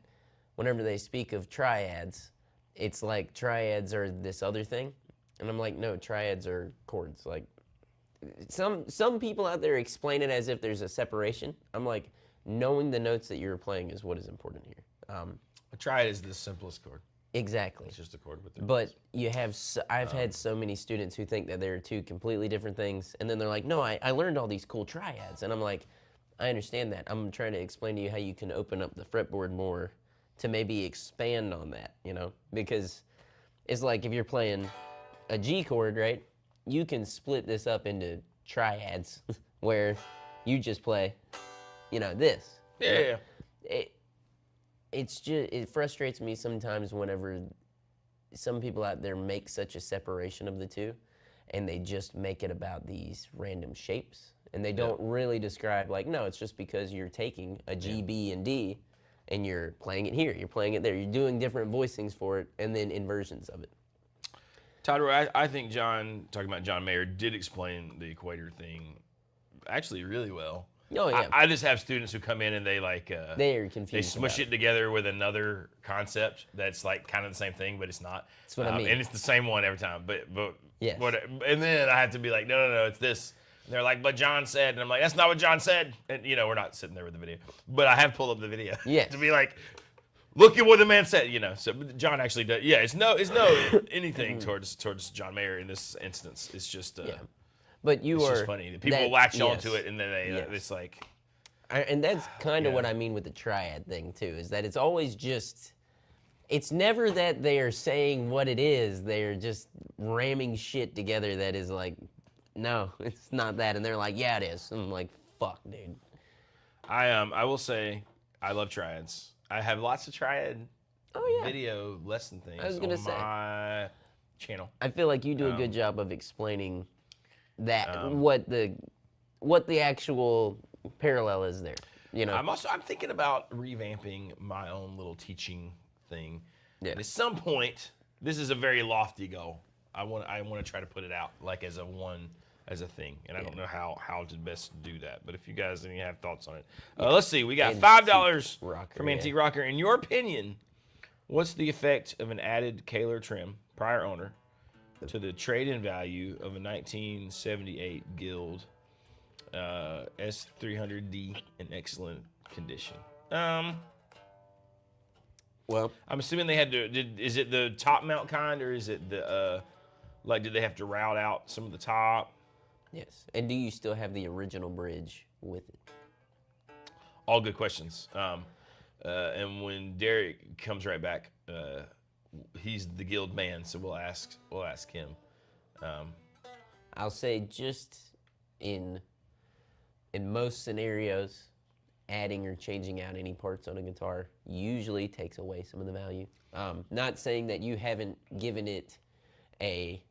whenever they speak of triads, it's like triads are this other thing. And I'm like, no, triads are chords. Like some people out there explain it as if there's a separation. I'm like, knowing the notes that you're playing is what is important here. A triad is the simplest chord. Exactly. It's just a chord with the But you have, I've had so many students who think that they're two completely different things, and then they're like, no, I learned all these cool triads, and I'm like, I understand that. I'm trying to explain to you how you can open up the fretboard more to maybe expand on that, you know? Because it's like if you're playing a G chord, right? You can split this up into triads where you just play this. Yeah. It frustrates me sometimes whenever some people out there make such a separation of the two, and they just make it about these random shapes, and they don't really describe, like, no, it's just because you're taking a G, B, and D, and you're playing it here, you're playing it there, you're doing different voicings for it, and then inversions of it. Todd, I think talking about John Mayer, did explain the equator thing actually really well. Oh, yeah. I just have students who come in and they like They're confused. they smush it together with another concept that's like kind of the same thing, but it's not. That's what I mean. And it's the same one every time. But Yes. and then I have to be like, no, it's this. And they're like, but John said, and I'm like, that's not what John said. And we're not sitting there with the video, but I have pulled up the video Yes. to be like, look at what the man said. So John actually does. Yeah, it's no anything towards John Mayer in this instance. It's just But it's just funny. People latch onto it, and then it's like. And that's kind of what I mean with the triad thing too, is that it's always just, it's never that they are saying what it is, they're just ramming shit together that is like, no, it's not that, and they're like, yeah, it is. And I'm like, fuck, dude. I will say, I love triads. I have lots of triad video lesson things on my channel. I feel like you do a good job of explaining that, what the actual parallel is there. I'm thinking about revamping my own little teaching thing. Yeah. And at some point, this is a very lofty goal. I want to try to put it out like as a thing, and I don't know how to best do that. But if you guys have thoughts on it, let's see. We got $5 from Antique Rocker. In your opinion, what's the effect of an added Kaler trim, prior owner, to the trade-in value of a 1978 Guild S300D in excellent condition? Well, I'm assuming they had to. Is it the top mount kind, or is it the did they have to route out some of the top? Yes. And do you still have the original bridge with it? All good questions. And when Derek comes right back, he's the guild man, so we'll ask him. I'll say just in most scenarios, adding or changing out any parts on a guitar usually takes away some of the value. Not saying that you haven't given it a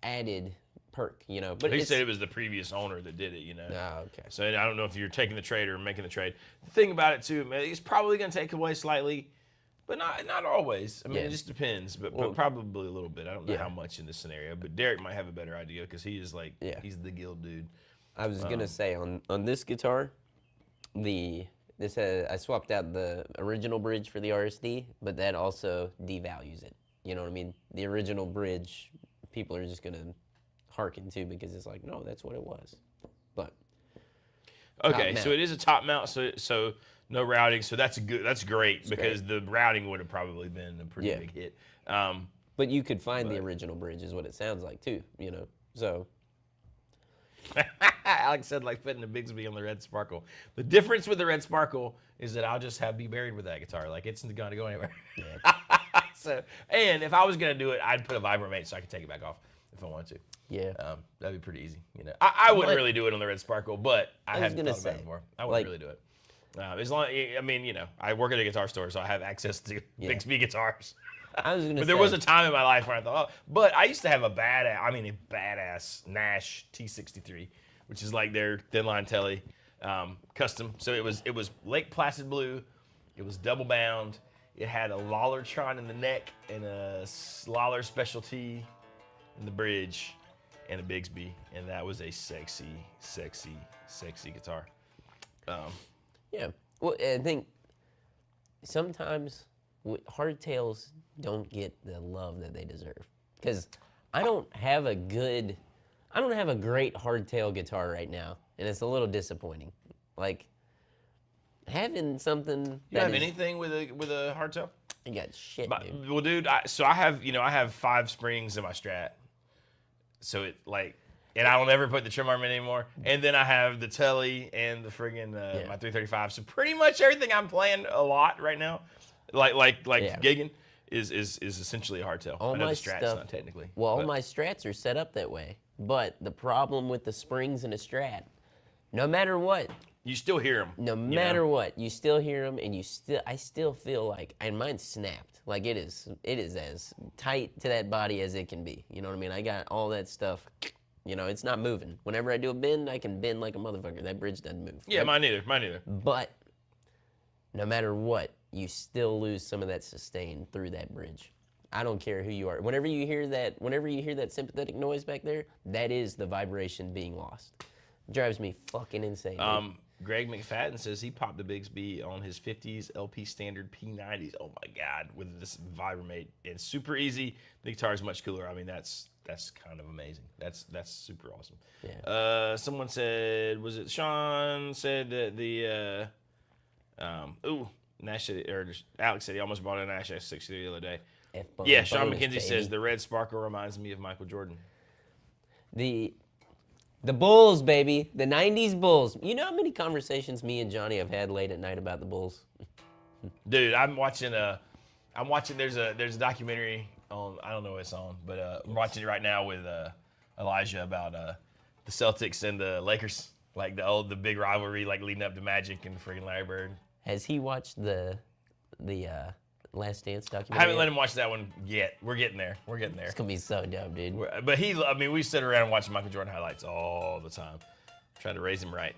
added perk, but he said it was the previous owner that did it, Oh, okay. So I don't know if you're taking the trade or making the trade. The thing about it too, man, it's probably going to take away slightly, but not always. I mean, it just depends, but probably a little bit. I don't know how much in this scenario, but Derek might have a better idea because he is like, he's the guild dude. I was gonna say on this guitar, I swapped out the original bridge for the RSD, but that also devalues it. You know what I mean? The original bridge, people are just gonna hearken to because it's like, no, that's what it was. But okay, so it is a top mount, so no routing, so that's good. That's great because the routing would have probably been a pretty big hit. But you could find the original bridge, is what it sounds like too. So. Alex said, like putting a Bigsby on the Red Sparkle. The difference with the Red Sparkle is that I'll just be buried with that guitar. Like, it's not going to go anywhere. Yeah. And if I was going to do it, I'd put a Vibromate so I could take it back off if I wanted to. Yeah. That'd be pretty easy. I wouldn't really do it on the Red Sparkle, but I hadn't thought about it before. I wouldn't really do it. As long, I work at a guitar store, so I have access to Bigsby guitars. But there was a time in my life where I thought, but I used to have a badass Nash T63, which is like their thin line telly, custom. So it was Lake Placid blue, it was double bound, it had a Lollertron in the neck and a Lollar specialty in the bridge, and a Bigsby, and that was a sexy guitar. Yeah, well, I think sometimes hardtails don't get the love that they deserve, because I don't have a great hardtail guitar right now, and it's a little disappointing. Like having something. You have anything with a hardtail? I got shit, dude. Well, dude, I have 5 springs in my Strat, so it like, and I don't ever put the trim arm in anymore. And then I have the telly and the friggin' my 335. So pretty much everything I'm playing a lot right now, like gigging, is essentially a hardtail. All I know my the Strat's stuff, not technically. Well, all my Strats are set up that way. But the problem with the springs in a Strat, no matter what, You still hear them. No matter what, you still hear them, and I still feel like, and mine snapped. Like it is as tight to that body as it can be. You know what I mean? I got all that stuff. You know, it's not moving. Whenever I do a bend, I can bend like a motherfucker. That bridge doesn't move. Yeah, mine neither. But no matter what, you still lose some of that sustain through that bridge. I don't care who you are. Whenever you hear that sympathetic noise back there, that is the vibration being lost. It drives me fucking insane. Greg McFadden says he popped a Bigsby on his 50s LP standard P90s. Oh my God, with this Vibramate. It's super easy. The guitar is much cooler. I mean, that's kind of amazing. That's super awesome. Yeah. Someone said, was it Sean said that the Nash said, or Alex said he almost bought a Nash S60 the other day. Yeah, Sean McKenzie says the red sparkle reminds me of Michael Jordan. The Bulls, baby. The 90s Bulls. You know how many conversations me and Johnny have had late at night about the Bulls? Dude, I'm watching there's a documentary on, I don't know what it's on, but I'm watching it right now with Elijah about the Celtics and the Lakers. Like the big rivalry, like leading up to Magic and freaking Larry Bird. Has he watched the Last Dance documentary? I haven't let him watch that one yet. We're getting there. It's gonna be so dope, dude. But we sit around watching Michael Jordan highlights all the time, trying to raise him right.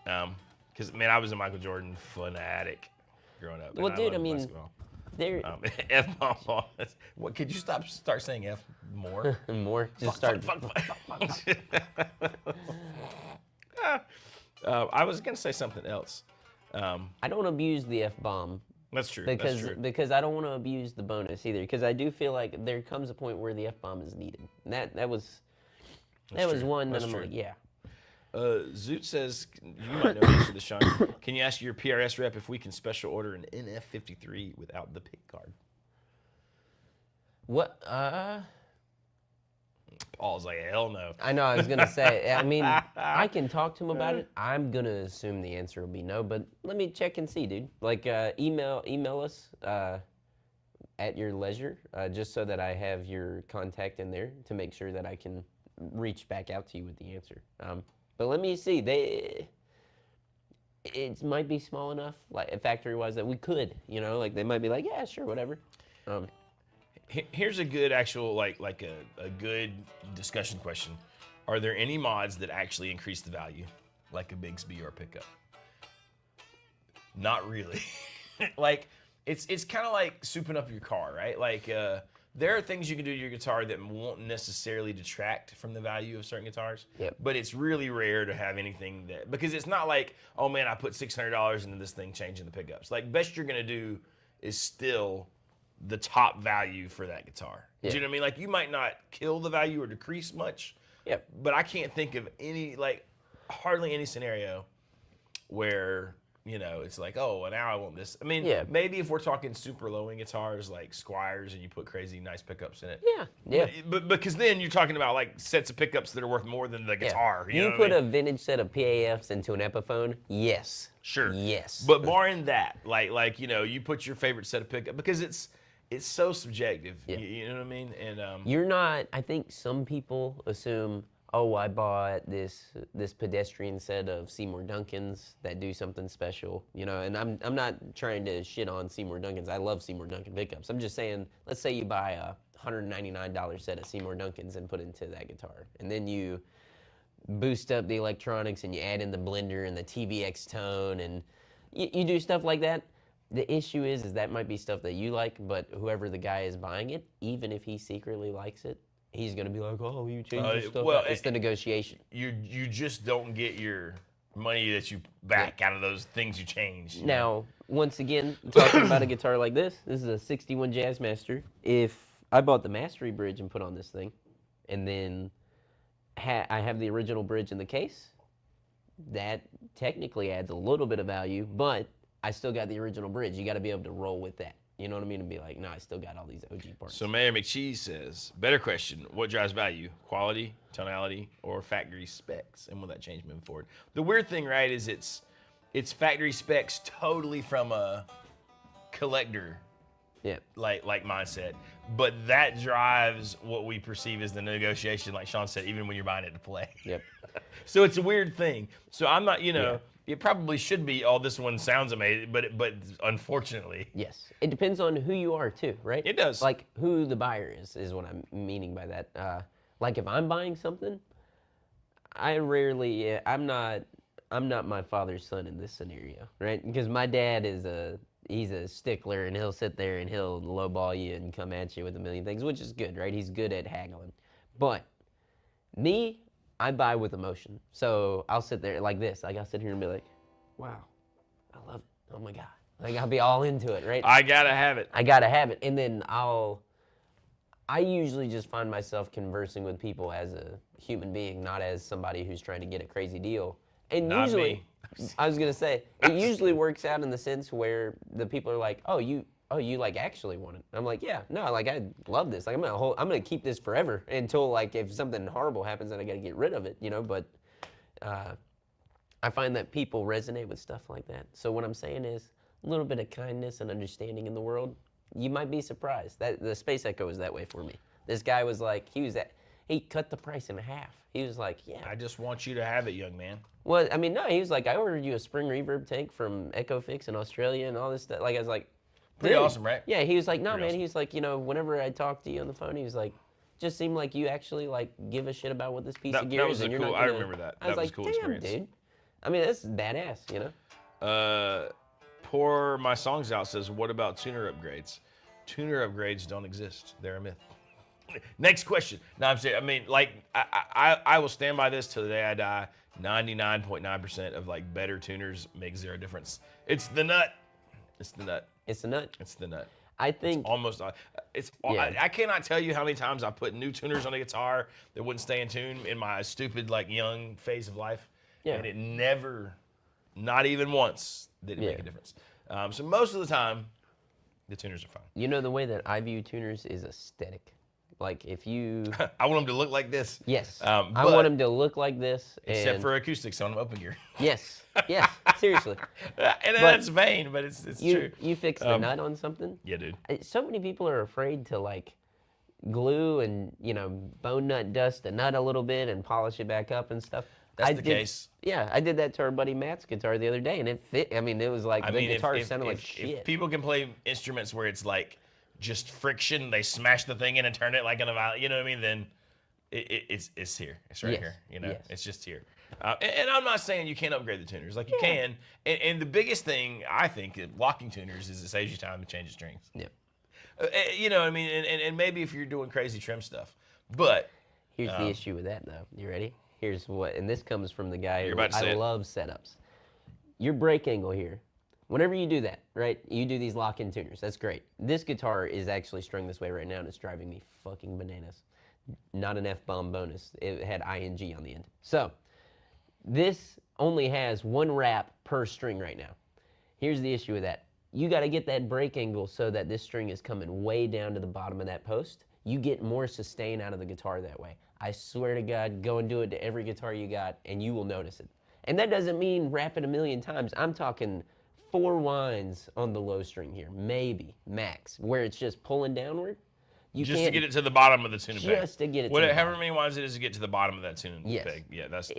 Because man, I was a Michael Jordan fanatic growing up. Well, dude, I mean, there. F-bomb. What? Could you start saying F more? More. Just Fuck. I was gonna say something else. I don't abuse the F-bomb. That's true. Because I don't want to abuse the bonus either. Because I do feel like there comes a point where the F-bomb is needed. And that was one that I'm like, yeah. Zoot says, you might know the answer to this, Sean. Can you ask your PRS rep if we can special order an NF53 without the pick card? What? Paul's like, hell no. I know, I was going to say, I mean, I can talk to him about it. I'm going to assume the answer will be no, but let me check and see, dude. Like, email us at your leisure, just so that I have your contact in there to make sure that I can reach back out to you with the answer. But let me see. It might be small enough, like factory-wise, that we could, like they might be like, yeah, sure, whatever. Here's a good actual, like a good discussion question. Are there any mods that actually increase the value, like a Bigsby or a pickup? Not really. Like, it's kind of like souping up your car, right? Like, there are things you can do to your guitar that won't necessarily detract from the value of certain guitars. Yep. But it's really rare to have anything that, because it's not like, oh man, I put $600 into this thing changing the pickups. Like, best you're gonna do is still the top value for that guitar. Yeah. Do you know what I mean? Like, you might not kill the value or decrease much. Yep. But I can't think of hardly any scenario where, it's like, oh, well, now I want this. I mean, yeah. Maybe if we're talking super low-end guitars like Squires and you put crazy nice pickups in it. Yeah. But because then you're talking about like sets of pickups that are worth more than the guitar. You put a vintage set of PAFs into an Epiphone, yes. Sure. Yes. But barring that, like you put your favorite set of pickup, because it's so subjective. Yeah. You know what I mean? And you're not. I think some people assume, oh, I bought this pedestrian set of Seymour Duncans that do something special, and I'm not trying to shit on Seymour Duncans. I love Seymour Duncan pickups. I'm just saying, let's say you buy a $199 set of Seymour Duncans and put it into that guitar, and then you boost up the electronics and you add in the blender and the TVX tone, and you do stuff like that. The issue is that might be stuff that you like, but whoever the guy is buying it, even if he secretly likes it, he's gonna be like, oh, you changed your stuff. Well, it's the negotiation. You just don't get your money that you back out of those things you change. Now, once again, talking about a guitar like this is a 61 Jazzmaster. If I bought the Mastery bridge and put on this thing, and then I have the original bridge in the case, that technically adds a little bit of value, but I still got the original bridge. You got to be able to roll with that. You know what I mean? And be like, no, I still got all these OG parts. So Mayor McCheese says, better question, what drives value? Quality, tonality, or factory specs? And will that change moving forward? The weird thing, right, is it's factory specs totally from a collector like mindset. But that drives what we perceive as the negotiation, like Sean said, even when you're buying it to play. Yep. So it's a weird thing. So I'm not, it probably should be. Oh, this one sounds amazing, but unfortunately, Yes, it depends on who you are too, right? It does. Like who the buyer is what I'm meaning by that. Like if I'm buying something, I'm not my father's son in this scenario, right? Because my dad he's a stickler and he'll sit there and he'll lowball you and come at you with a million things, which is good, right? He's good at haggling. But me, I buy with emotion. So I'll sit there like this. Like I'll sit here and be like, wow, I love it. Oh my God. Like I'll be all into it, right? I gotta have it. I gotta have it. And then I usually just find myself conversing with people as a human being, not as somebody who's trying to get a crazy deal. And Not usually, me. I was gonna say, it usually works out in the sense where the people are like, oh, you like actually want it. I'm like, yeah, no, like I love this. Like I'm gonna keep this forever until like if something horrible happens and I gotta get rid of it, you know. But I find that people resonate with stuff like that. So what I'm saying is a little bit of kindness and understanding in the world. You might be surprised that the Space Echo is that way for me. This guy was like, he cut the price in half. He was like, yeah. I just want you to have it, young man. Well, I mean, no, he was like, I ordered you a spring reverb tank from EchoFix in Australia and all this stuff. Like, I was like, Pretty really? awesome, right? Yeah, he was like, no, Pretty man. awesome. He was like, whenever I talk to you on the phone, he was like, just seemed like you actually like give a shit about what this piece of gear That is. was and you're cool. not I gonna... remember that. I was That was like, a cool damn, experience. dude. I mean, that's badass, you know? Pour My Songs Out says, what about tuner upgrades? Tuner upgrades don't exist. They're a myth. Next question. No, I'm serious. I mean, like, I will stand by this till the day I die. 99.9% of like better tuners make zero difference. It's the nut. It's the nut. It's a nut. It's the nut. I think Almost. Yeah. I cannot tell you how many times I put new tuners on a guitar that wouldn't stay in tune in my stupid like young phase of life, Yeah. and it never, not even once, did it make Yeah. a difference. So most of the time, the tuners are fine. you know the way that I view tuners is aesthetic. Like if you, I want them to look like this. yes, I but- want them to look like this. Except and for acoustics on open gear. yes, seriously. And that's vain, but it's true. You fix the nut on something. Yeah, dude. So many people are afraid to like glue and bone nut dust the nut a little bit and polish it back up and stuff. That's the case. Yeah, I did that to our buddy Matt's guitar the other day, and it fit. I mean, it was like the guitar sounded like shit. If people can play instruments where it's like just friction, they smash the thing in and turn it like in a violin, you know what I mean? Then it's here. It's right Yes, here. yes. It's just here. And I'm not saying you can't upgrade the tuners. Like you can. And the biggest thing I think of locking tuners is it saves you time to change the strings. Yeah. You know what I mean? And maybe if you're doing crazy trim stuff. But Here's the issue with that, though. You ready? Here's what, and this comes from the guy You're who about to say I it. love setups. Your break angle here. Whenever you do that, right? You do these lock-in tuners. That's great. This guitar is actually strung this way right now, and it's driving me fucking bananas. Not an F-bomb bonus. It had ing on the end. So this only has one wrap per string right now. Here's the issue with that. You got to get that break angle so that this string is coming way down to the bottom of that post. You get more sustain out of the guitar that way. I swear to God, go and do it to every guitar you got, and you will notice it. And that doesn't mean wrap it a million times. I'm talking 4 winds on the low string here, maybe, max, where it's just pulling downward. You just to can't, get it to the bottom of the tuning peg. Just to get it to the However bottom. many winds it is to get to the bottom of that tuning Yes. peg. Yeah, that's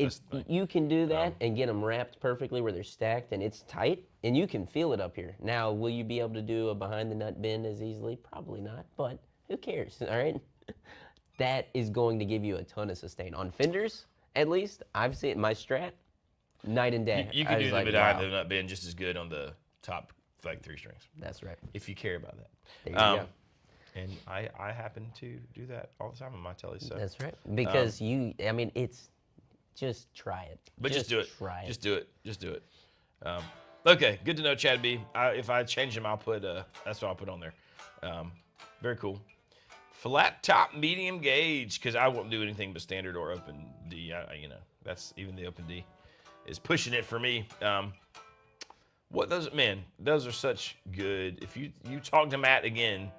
You can do that and get them wrapped perfectly where they're stacked and it's tight, and you can feel it up here. Now, will you be able to do a behind the nut bend as easily? Probably not, but who cares, all right? That is going to give you a ton of sustain. On Fenders, at least, I've seen my Strat, night and day. You I can was do the like, behind wow. the nut bend just as good on the top like 3 strings. That's right. If you care about that. There you go. And I happen to do that all the time on my telly. So That's right. Because I mean, it's, just try it. But just do it. Try it. Just do it. Just do it. Okay, good to know, Chad B. If I change them, I'll put that's what I'll put on there. Very cool. Flat top medium gauge, because I won't do anything but standard or open D. That's even the open D is pushing it for me. Those are such good. If you talk to Matt again,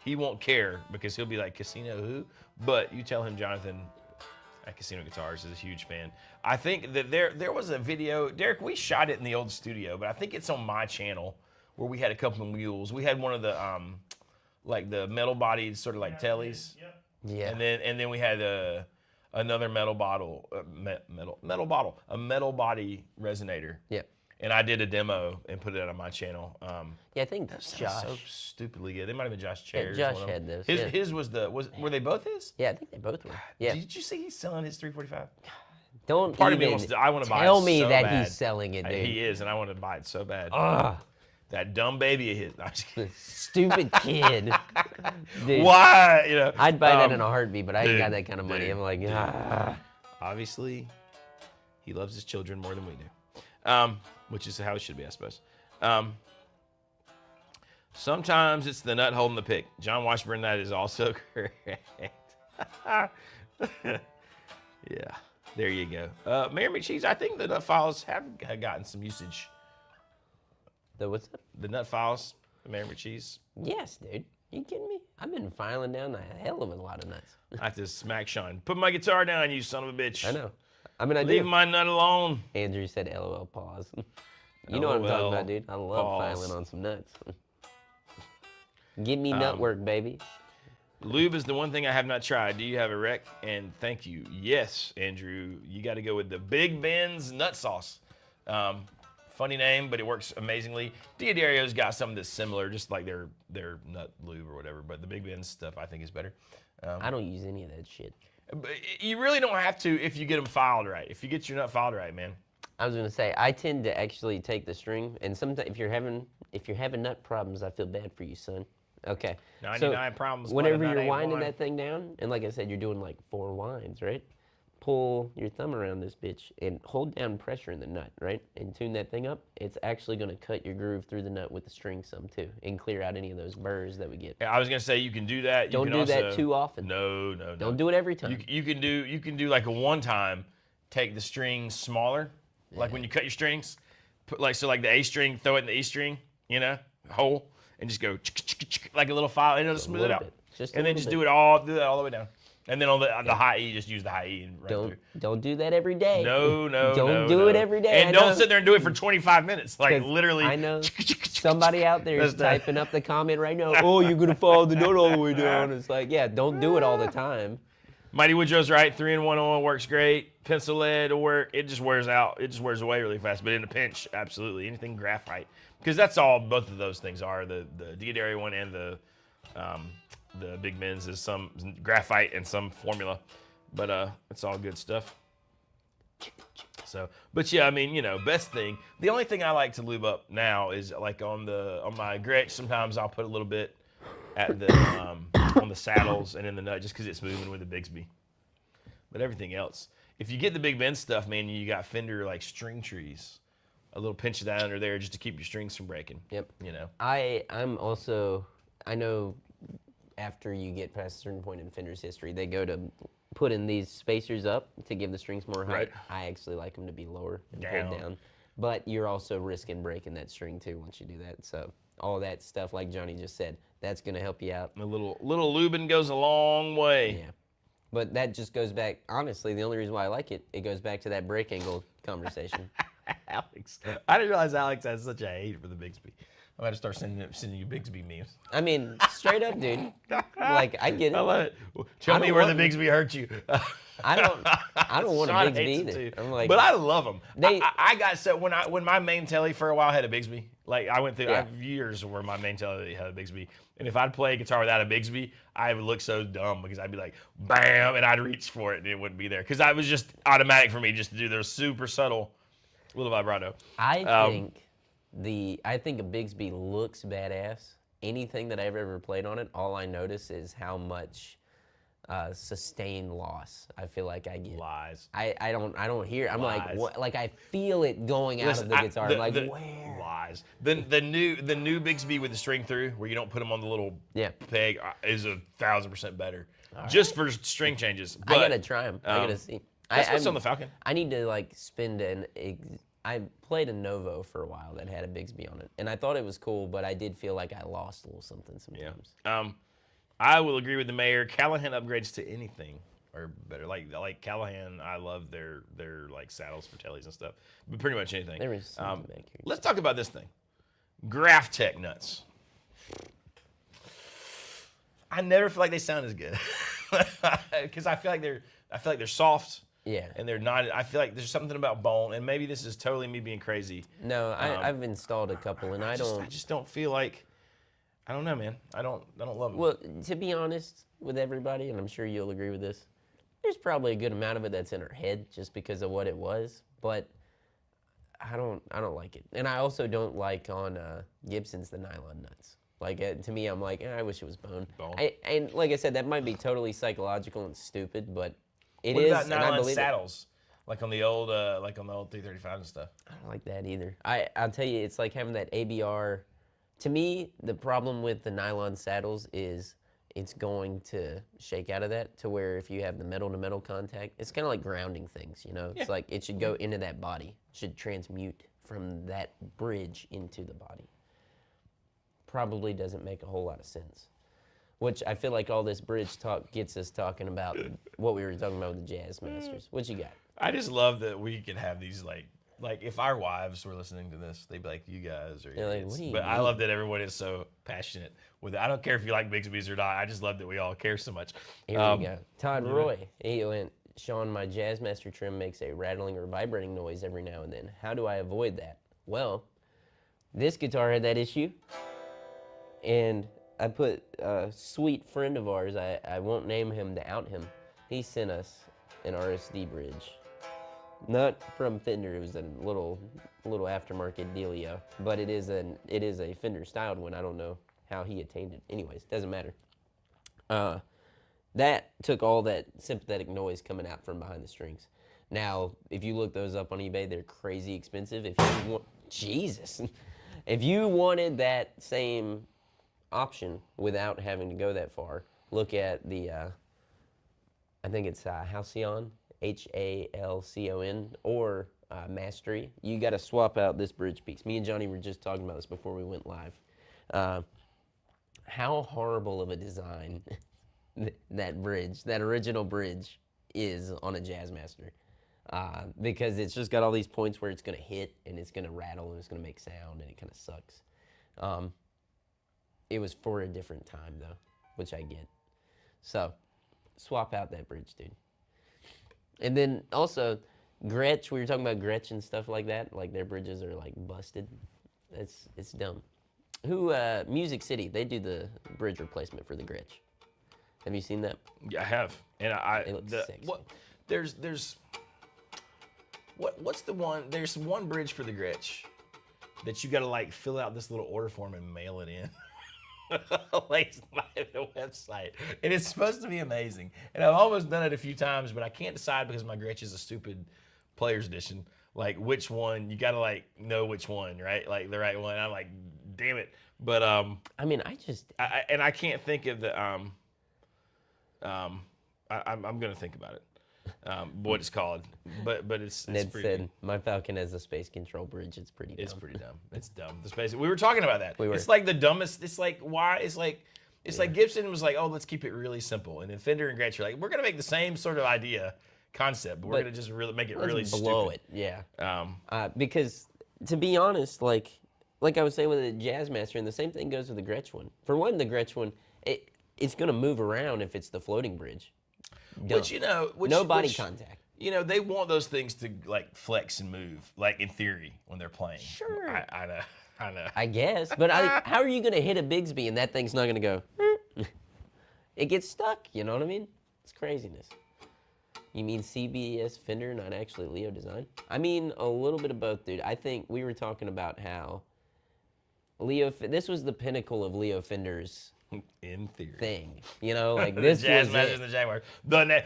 he won't care because he'll be like, Casino who? But you tell him Jonathan at Casino Guitars is a huge fan. I think that there was a video, Derek, we shot it in the old studio, but I think it's on my channel where we had a couple of mules. We had one of the like the metal bodied sort of like tellies. Yep. Yeah. And then we had another metal bottle, metal bottle, a metal body resonator. Yep. And I did a demo and put it on my channel. Yeah, I think So Josh. stupidly good. They might have been Josh Chairs. Josh one of them. had those, His, yeah. his were they both his? Yeah, I think they both were. Yeah. Did you see he's selling his 345? Don't Part of me even wants to. I want to buy it tell me so that bad. he's selling it, dude. He is, and I want to buy it so bad. Ugh, That dumb baby of his. No, I'm just kidding. stupid kid. Dude, Why? You know, I'd buy that in a heartbeat, but I ain't got dude, that kind of money. dude, I'm like, dude. ah. Obviously, he loves his children more than we do, which is how it should be, I suppose. Sometimes it's the nut holding the pick. John Washburn, that is also correct. Yeah, there you go. Mayor McCheese, I think the nut files have gotten some usage. What's up? The nut files, Mayor McCheese. Yes, dude. You kidding me? I've been filing down a hell of a lot of nuts. I have to smack Sean. Put my guitar down, you son of a bitch. I know. I mean, I Leave do. my nut alone. Andrew said, "LOL." Pause. You know what I'm talking LOL, about, dude. I love pause. filing on some nuts. Give me nut work, baby. Lube is the one thing I have not tried. Do you have a rec? And thank you. Yes, Andrew. You got to go with the Big Ben's nut sauce. Funny name, but it works amazingly. Diodario's got something that's similar, just like their nut lube or whatever. But the Big Ben's stuff I think is better. I don't use any of that shit. But you really don't have to if you get them filed right. If you get your nut filed right, man. I was gonna say I tend to actually take the string, and sometimes if you're having nut problems, I feel bad for you, son. Okay. 99 problems. but Whenever a nut you're ain't winding one. that thing down, and like I said, you're doing like 4 winds, right? Pull your thumb around this bitch and hold down pressure in the nut, right? And tune that thing up. It's actually gonna cut your groove through the nut with the string some too, and clear out any of those burrs that we get. Yeah, I was gonna say you can do that. Don't do that too often. No. Don't do it every time. You can do like a one time. Take the strings smaller, like when you cut your strings, put like the A string, throw it in the E string, hole, and just go like a little file, and it'll smooth it out. And then just do that all the way down. And then on the high E, just use the high E and run through. Don't do that every day. No. Don't do it every day. And don't sit there and do it for 25 minutes. Like literally. I know somebody out there is typing up the comment right now. Oh, you're gonna follow the note all the way down. It's like, yeah, don't do it all the time. Mighty Woodrow's right. 3-in-1 oil works great. Pencil lead will work. It just wears out. It just wears away really fast. But in a pinch, absolutely anything graphite, because that's all both of those things are. The Diodario one and the Big Ben's is some graphite and some formula, but it's all good stuff. So, but yeah, I mean, best thing. The only thing I like to lube up now is like on my Gretsch. Sometimes I'll put a little bit at the on the saddles and in the nut just because it's moving with the Bigsby. But everything else, if you get the Big Ben stuff, man, you got Fender like string trees. A little pinch of that under there just to keep your strings from breaking. Yep. I'm also, I know after you get past a certain point in Fender's history, they go to putting these spacers up to give the strings more height. Right. I actually like them to be lower and pulled down. But you're also risking breaking that string too once you do that. So all that stuff, like Johnny just said, that's going to help you out. A little lubing goes a long way. Yeah. But that just goes back, honestly, the only reason why I like it, it goes back to that break angle conversation. Alex, I didn't realize Alex has such a hate for the Bigsby. I'm going to start sending you Bigsby memes. I mean, straight up, dude. Like, I get it. I love it. Tell me where the Bigsby hurt you. I don't want a Sean Bigsby hates either. it too. I'm like, but I love them. They- I got so when my main telly for a while had a Bigsby. Like I went through Yeah. I have years where my main telly had a Bigsby, and if I'd play a guitar without a Bigsby, I would look so dumb because I'd be like, bam, and I'd reach for it and it wouldn't be there because I was just automatic for me just to do their super subtle little vibrato. I think a Bigsby looks badass. Anything that I've ever played on it, all I notice is how much sustained loss I feel like I get. Lies. I don't hear. I'm Lies. like, what? Like I feel it going out of the guitar. I'm like, where? Lies. The new Bigsby with the string through, where you don't put them on the little peg, is 1,000% better. Just for string changes. But, I gotta try them. I gotta see. That's what's on the Falcon. I need to like spend I played a Novo for a while that had a Bigsby on it, and I thought it was cool, but I did feel like I lost a little something sometimes. Yeah. I will agree with the mayor. Callahan upgrades to anything are better. Like Callahan, I love their like saddles for tellies and stuff, but pretty much anything. There is something back here. Let's talk about this thing. Graph Tech nuts. I never feel like they sound as good because I feel like I feel like they're soft. Yeah. And they're not. I feel like there's something about bone, and maybe this is totally me being crazy. No, I've installed a couple, and I just don't feel like. I don't know, man. I don't love them. Well, to be honest with everybody, and I'm sure you'll agree with this, there's probably a good amount of it that's in our head just because of what it was, but I don't like it. And I also don't like on Gibson's the nylon nuts. Like to me, I'm like, I wish it was bone. And like I said, that might be totally psychological and stupid, but it is. What about nylon and saddles? Like on the old 335 and stuff. I don't like that either. I'll tell you, it's like having that ABR. To me, the problem with the nylon saddles is it's going to shake out of that to where if you have the metal-to-metal contact, it's kind of like grounding things, you know? It's like it should go into that body. It should transmute from that bridge into the body. Probably doesn't make a whole lot of sense. Which I feel like all this bridge talk gets us talking about what we were talking about with the Jazz Masters. What you got? I just love that we could have these like if our wives were listening to this, they'd be like, "You guys are idiots." What do you But I mean? love that everyone is so passionate with it. I don't care if you like Bigsby's or not. I just love that we all care so much. Here we go. Todd Roy. He went, Sean, my Jazzmaster trim makes a rattling or vibrating noise every now and then. How do I avoid that? Well, this guitar had that issue, and I put a sweet friend of ours, I won't name him to out him, he sent us an RSD bridge. Not from Fender, it was a little aftermarket dealio, but it is a Fender styled one. I don't know how he attained it. Anyways, doesn't matter. That took all that sympathetic noise coming out from behind the strings. Now, if you look those up on eBay, they're crazy expensive. If you want, Jesus, if you wanted that same option without having to go that far, look at the, I think it's Halcyon, Halcon, or Mastery. You got to swap out this bridge piece. Me and Johnny were just talking about this before we went live. How horrible of a design that bridge, that original bridge, is on a Jazzmaster. Because it's just got all these points where it's going to hit and it's going to rattle and it's going to make sound and it kind of sucks. It was for a different time though, which I get. So, swap out that bridge, dude. And then also, Gretsch, we were talking about Gretsch and stuff like that, like their bridges are like busted. It's dumb. Music City, they do the bridge replacement for the Gretsch. Have you seen that? Yeah, I have. And It looks sexy. What's the one? There's one bridge for the Gretsch that you got to like fill out this little order form and mail it in. Like by the website, and it's supposed to be amazing. And I've almost done it a few times, but I can't decide because my Gretsch is a stupid player's edition. Like which one you got to like know which one, right? Like the right one. I'm like, damn it. But I mean, I can't think of the I'm gonna think about it. What it's called, but it's Ned pretty. said, my Falcon has a space control bridge. It's pretty dumb. It's pretty dumb. It's dumb. The space. We were talking about that. We were. It's like the dumbest. It's like why? It's like Gibson was like, oh, let's keep it really simple, and then Fender and Gretsch are like, we're gonna make the same sort of concept, but we're gonna just really make it really blow stupid. it, yeah. Because to be honest, like I was saying with the Jazzmaster, and the same thing goes with the Gretsch one. For one, the Gretsch one, it's gonna move around if it's the floating bridge. Dumb. Which no body contact. They want those things to like flex and move, like in theory when they're playing. Sure. I know. I guess, but how are you going to hit a Bigsby and that thing's not going to go? It gets stuck, you know what I mean? It's craziness. You mean CBS Fender, not actually Leo design? I mean, a little bit of both, dude. I think we were talking about how this was the pinnacle of Leo Fender's in theory thing, like this the Jazz was Masters it. and the Jaguar.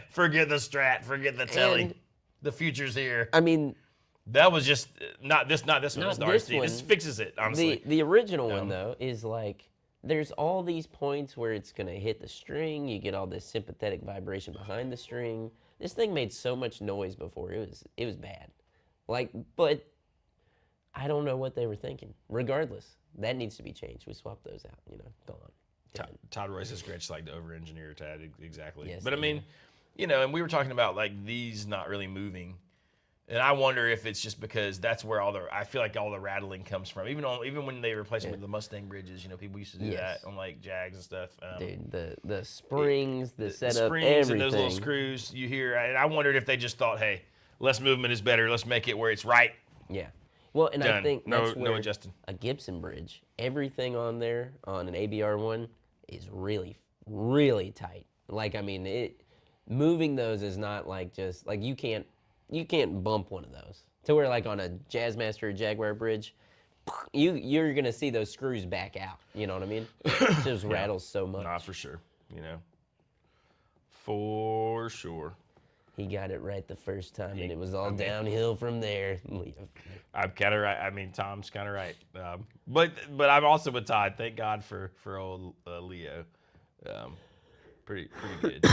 Forget the Strat, forget the Telly. And, the future's here. I mean, that was just not this one. It's the this RC. one. This fixes it, honestly. The original one though is like there's all these points where it's gonna hit the string. You get all this sympathetic vibration behind the string. This thing made so much noise before it was bad. But I don't know what they were thinking. Regardless, that needs to be changed. We swapped those out. Gone. Todd Royce's Gretsch like to over-engineer Tad exactly. Yes, but I mean, and we were talking about like these not really moving And I wonder if it's just because that's where I feel like all the rattling comes from. Even when they replace them with the Mustang bridges, people used to do that on like Jags and stuff. Dude, the springs, the setup, the springs everything. and those little screws you hear. And I wondered if they just thought, hey, less movement is better. Let's make it where it's right. Yeah. Well, and Done. I think that's no where adjusting. a Gibson bridge, everything on there on an ABR one is really, really tight. Like, I mean, moving those is not like just like you can't bump one of those to where like on a Jazzmaster or Jaguar bridge, you're gonna see those screws back out. You know what I mean? It just rattles so much. Nah, for sure. For sure. He got it right the first time, and it was all downhill from there. I'm kind of right. I mean, Tom's kind of right. But I'm also with Todd. Thank God for old Leo. Pretty good.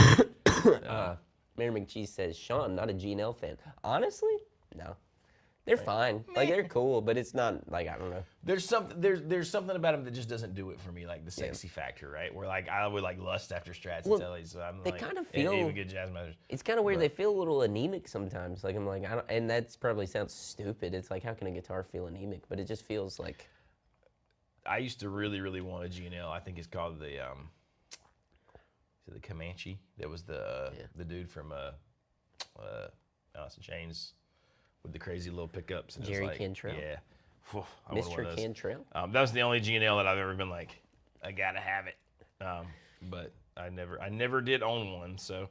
Mary McCheese says, Sean, not a G&L fan. Honestly, no. They're fine. Like, they're cool, but it's not, like, I don't know. There's something about them that just doesn't do it for me, like the sexy factor, right? Where, like, I would, like, lust after Strats and Tellys, so I'm they like, kind of feel, even good jazz masters. It's kind of weird. They feel a little anemic sometimes. Like, I'm like, and that's probably sounds stupid. It's like, how can a guitar feel anemic? But it just feels like. I used to really, really want a G&L. I think it's called the Comanche. That was the dude from Alice in Chains with the crazy little pickups. And Jerry like, Cantrell. Yeah. Mr. Cantrell? That was the only G&L that I've ever been like, I gotta have it. But I never did own one. So,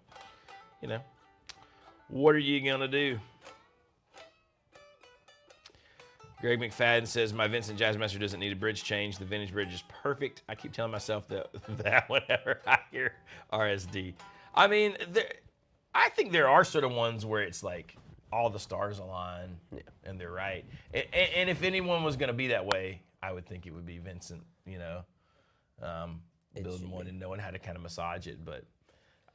what are you gonna do? Greg McFadden says, my Vincent Jazzmaster doesn't need a bridge change. The vintage bridge is perfect. I keep telling myself that whenever I hear RSD. I mean, I think there are sort of ones where it's like all the stars align and they're right. And if anyone was going to be that way, I would think it would be Vincent, building one and knowing how to kind of massage it. But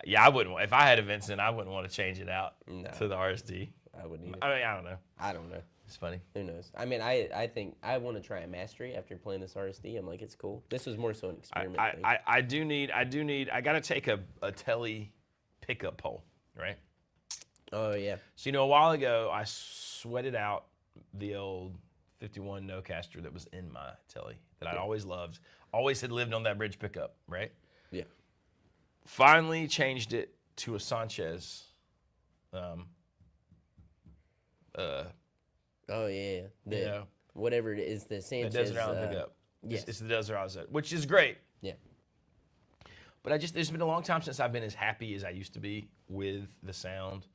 yeah, I wouldn't. If I had a Vincent, I wouldn't want to change it out to the RSD. I wouldn't either. I mean, I don't know. I don't know. It's funny. Who knows? I mean, I think I want to try a mastery after playing this RSD. I'm like, it's cool. This was more so an experiment thing. I got to take a Telly pickup pole, right? Oh, yeah. So, a while ago, I sweated out the old 51 no-caster that was in my Telly that I'd always loved. Always had lived on that bridge pickup, right? Yeah. Finally changed it to a Sanchez. Oh, yeah. Whatever it is, the Sanchez. The Desert Island pickup. Yes. It's the Desert Island, which is great. Yeah. But there's been a long time since I've been as happy as I used to be with the sound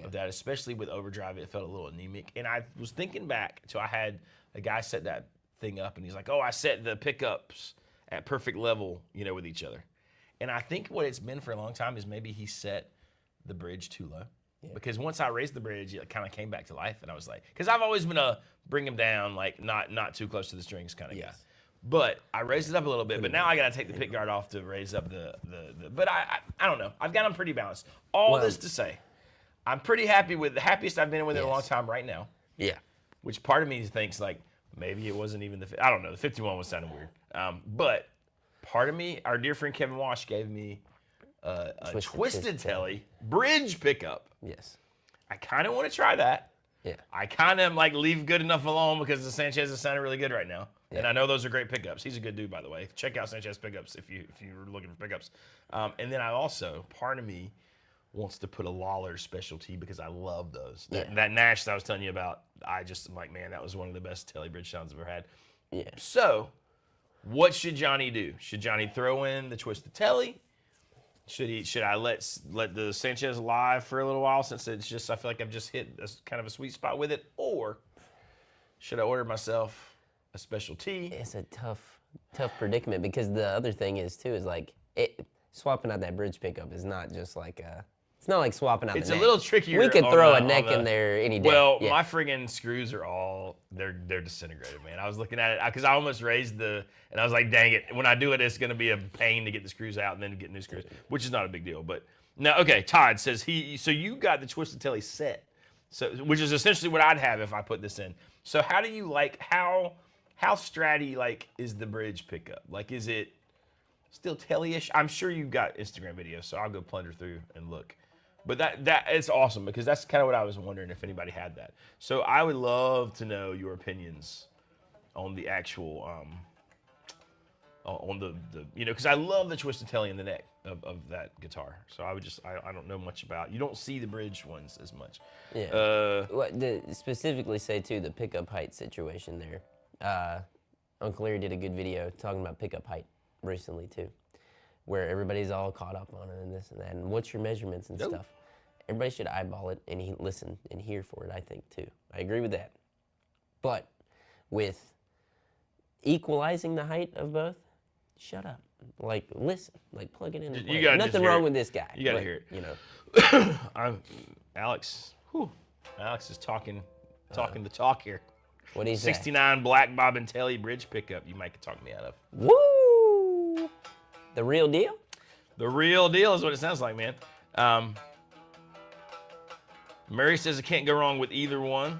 of that, especially with overdrive. It felt a little anemic. And I was thinking back to I had a guy set that thing up, and he's like, oh, I set the pickups at perfect level, with each other. And I think what it's been for a long time is maybe he set the bridge too low. Yeah. Because once I raised the bridge, it kind of came back to life, and I was like, because I've always been a bring him down, like not too close to the strings kind of guy. But I raised it up a little bit, but now I got to take the pick guard off to raise up the but I don't know. I've got them pretty balanced. All this to say, I'm pretty happy with the happiest I've been with it in a long time right now. Yeah. Which part of me thinks like maybe it wasn't even I don't know. The 51 was sounding weird. But part of me, our dear friend Kevin Walsh gave me a Twisted Telly bridge pickup. Yes. I kind of want to try that. Yeah. I kind of like leave good enough alone because the Sanchez is sounding really good right now. Yeah. And I know those are great pickups. He's a good dude, by the way. Check out Sanchez pickups if you're looking for pickups. And then I also, part of me wants to put a Lawler specialty because I love those. That Nash that I was telling you about, I'm like, man, that was one of the best Telly bridge sounds I've ever had. Yeah. So, what should Johnny do? Should Johnny throw in the Twisted Telly? Should I let the Sanchez lie for a little while since it's just I feel like I've just hit kind of a sweet spot with it, or should I order myself a special T? It's a tough predicament because the other thing is too is like swapping out that bridge pickup is not just like it's not like swapping out. It's the a neck. little trickier. We could throw a neck in there any day. Well, my friggin' screws are all they're disintegrated, man. I was looking at it because I almost raised and I was like, dang it. When I do it, it's gonna be a pain to get the screws out and then to get new screws, which is not a big deal. But now, okay, Todd says so you got the Twisted Telly set, which is essentially what I'd have if I put this in. So how do you how Stratty is the bridge pickup? Like, is it still Telly-ish? I'm sure you've got Instagram videos, so I'll go plunder through and look. But that it's awesome because that's kind of what I was wondering if anybody had that. So I would love to know your opinions on the actual on the because I love the twisted telly in the neck of that guitar. So I don't know much about. You don't see the bridge ones as much. Yeah. Specifically say too the pickup height situation there. Uncle Larry did a good video talking about pickup height recently too, where everybody's all caught up on it and this and that. And what's your measurements and stuff? Everybody should eyeball it and listen and hear for it. I think too. I agree with that. But with equalizing the height of both, shut up. Like listen. Like plug it in. And play. You gotta Nothing wrong with this guy. You gotta hear it. You know. Alex is talking the talk here. What do you say? 69 black bob and telly bridge pickup. You might talk me out of. Woo! The real deal? The real deal is what it sounds like, man. Murray says I can't go wrong with either one.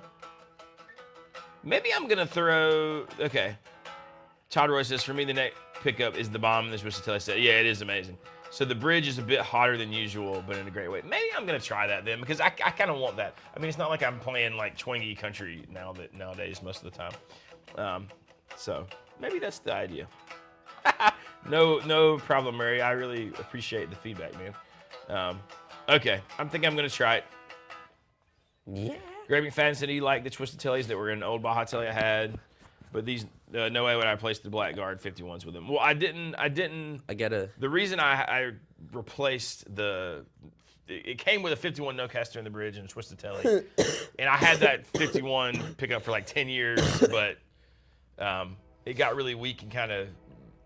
Maybe I'm gonna throw. Okay. Todd Roy says for me the neck pickup is the bomb in this Twisted Telly set. Yeah, it is amazing. So the bridge is a bit hotter than usual, but in a great way. Maybe I'm gonna try that then because I kind of want that. I mean, it's not like I'm playing like twangy country nowadays most of the time. So maybe that's the idea. No problem, Murray. I really appreciate the feedback, man. Okay, I'm thinking I'm gonna try it. Yeah. Greg McFadden said he liked the Twisted Tellys that were in an old Baja Telly I had, but these no way would I replace the Blackguard 51s with them. Well, I didn't. I gotta. The reason I replaced it came with a 51 no-caster in the bridge and a Twisted Telly, and I had that 51 pickup for like 10 years, but it got really weak and kind of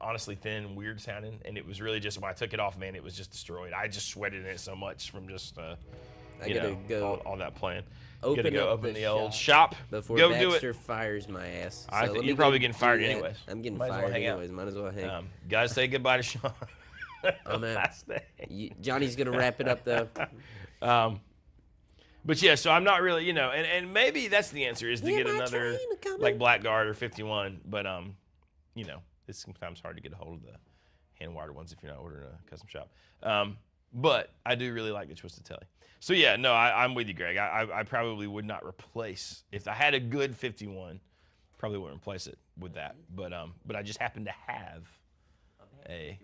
honestly thin and weird sounding, and it was really just when I took it off, man, it was just destroyed. I just sweated in it so much from just all that playing. Open the old shop before go Baxter fires my ass. I think you're probably getting fired anyways. I'm getting fired anyways. Might as well hang. Guys, say goodbye to Sean. I'm out. Johnny's gonna wrap it up though. But yeah, so I'm not really, and maybe that's the answer is to get another like Blackguard or 51. But it's sometimes hard to get a hold of the hand-wired ones if you're not ordering a custom shop. But I do really like the Twisted Telly. So yeah, no, I'm with you, Greg. I probably would not replace if I had a good 51. Probably wouldn't replace it with that. But I just happen to have a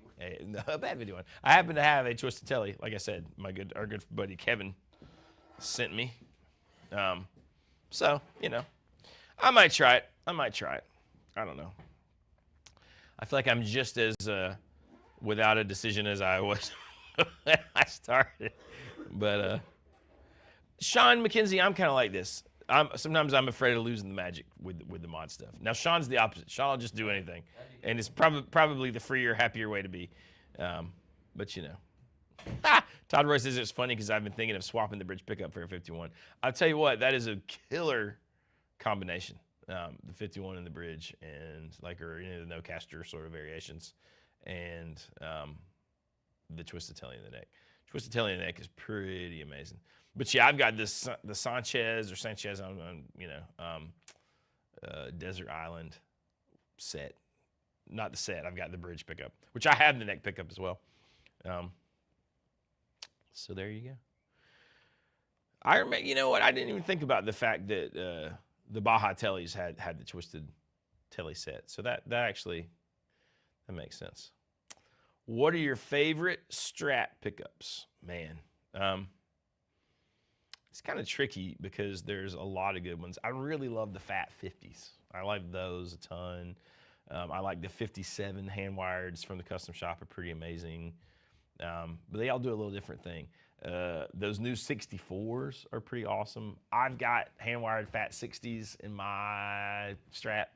bad 51. I happen to have a Twisted Telly. Like I said, our good buddy Kevin sent me. So I might try it. I don't know. I feel like I'm just as without a decision as I was when I started. But Sean McKenzie, I'm kind of like this. Sometimes I'm afraid of losing the magic with the mod stuff. Now Sean's the opposite. Sean will just do anything, and it's probably the freer, happier way to be. But Todd Roy says it's funny because I've been thinking of swapping the bridge pickup for a 51. I'll tell you what, that is a killer combination. The 51 in the bridge and the no caster sort of variations, and the Twisted Telly in the neck. Twisted Telly in the neck is pretty amazing. But yeah, I've got the Sanchez on Desert Island set. Not the set. I've got the bridge pickup, which I have the neck pickup as well. So there you go. You know what? I didn't even think about the fact that the Baja Tellys had the Twisted Telly set. So that makes sense. What are your favorite Strat pickups? Man, it's kind of tricky because there's a lot of good ones. I really love the Fat 50s. I like those a ton. I like the 57 hand wireds from the custom shop are pretty amazing. But they all do a little different thing. Those new 64s are pretty awesome. I've got hand wired Fat 60s in my Strat.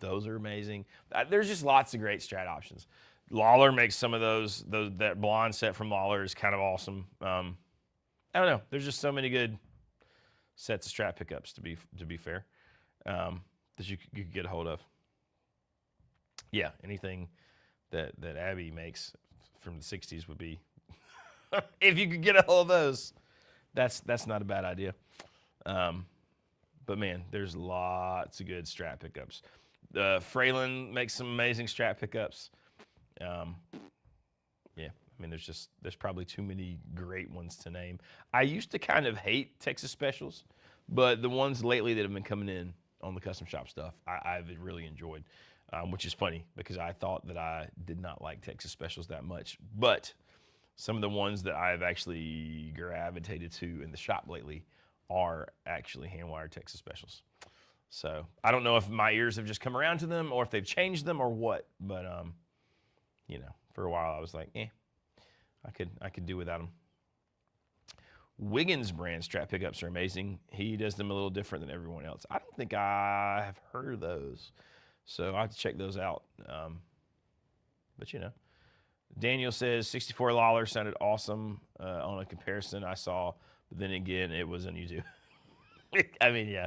Those are amazing. There's just lots of great Strat options. Lawler makes some of those. That blonde set from Lawler is kind of awesome. I don't know. There's just so many good sets of Strat pickups to be fair that you could get a hold of. Yeah, anything that Abby makes from the 60s would be if you could get a hold of those, that's not a bad idea. But man, there's lots of good Strat pickups. Fralin makes some amazing Strat pickups. Yeah, I mean, there's probably too many great ones to name. I used to kind of hate Texas Specials, but the ones lately that have been coming in on the custom shop stuff, I've really enjoyed, which is funny because I thought that I did not like Texas Specials that much, but some of the ones that I've actually gravitated to in the shop lately are actually hand-wired Texas Specials. So I don't know if my ears have just come around to them or if they've changed them or what, but you know, for a while I was like, I could do without them. Wiggins brand strap pickups are amazing. He does them a little different than everyone else. I don't think I have heard of those, so I'll have to check those out. But you know, Daniel says 64 Lawler sounded awesome on a comparison I saw, but then again, it was on YouTube. I mean, yeah.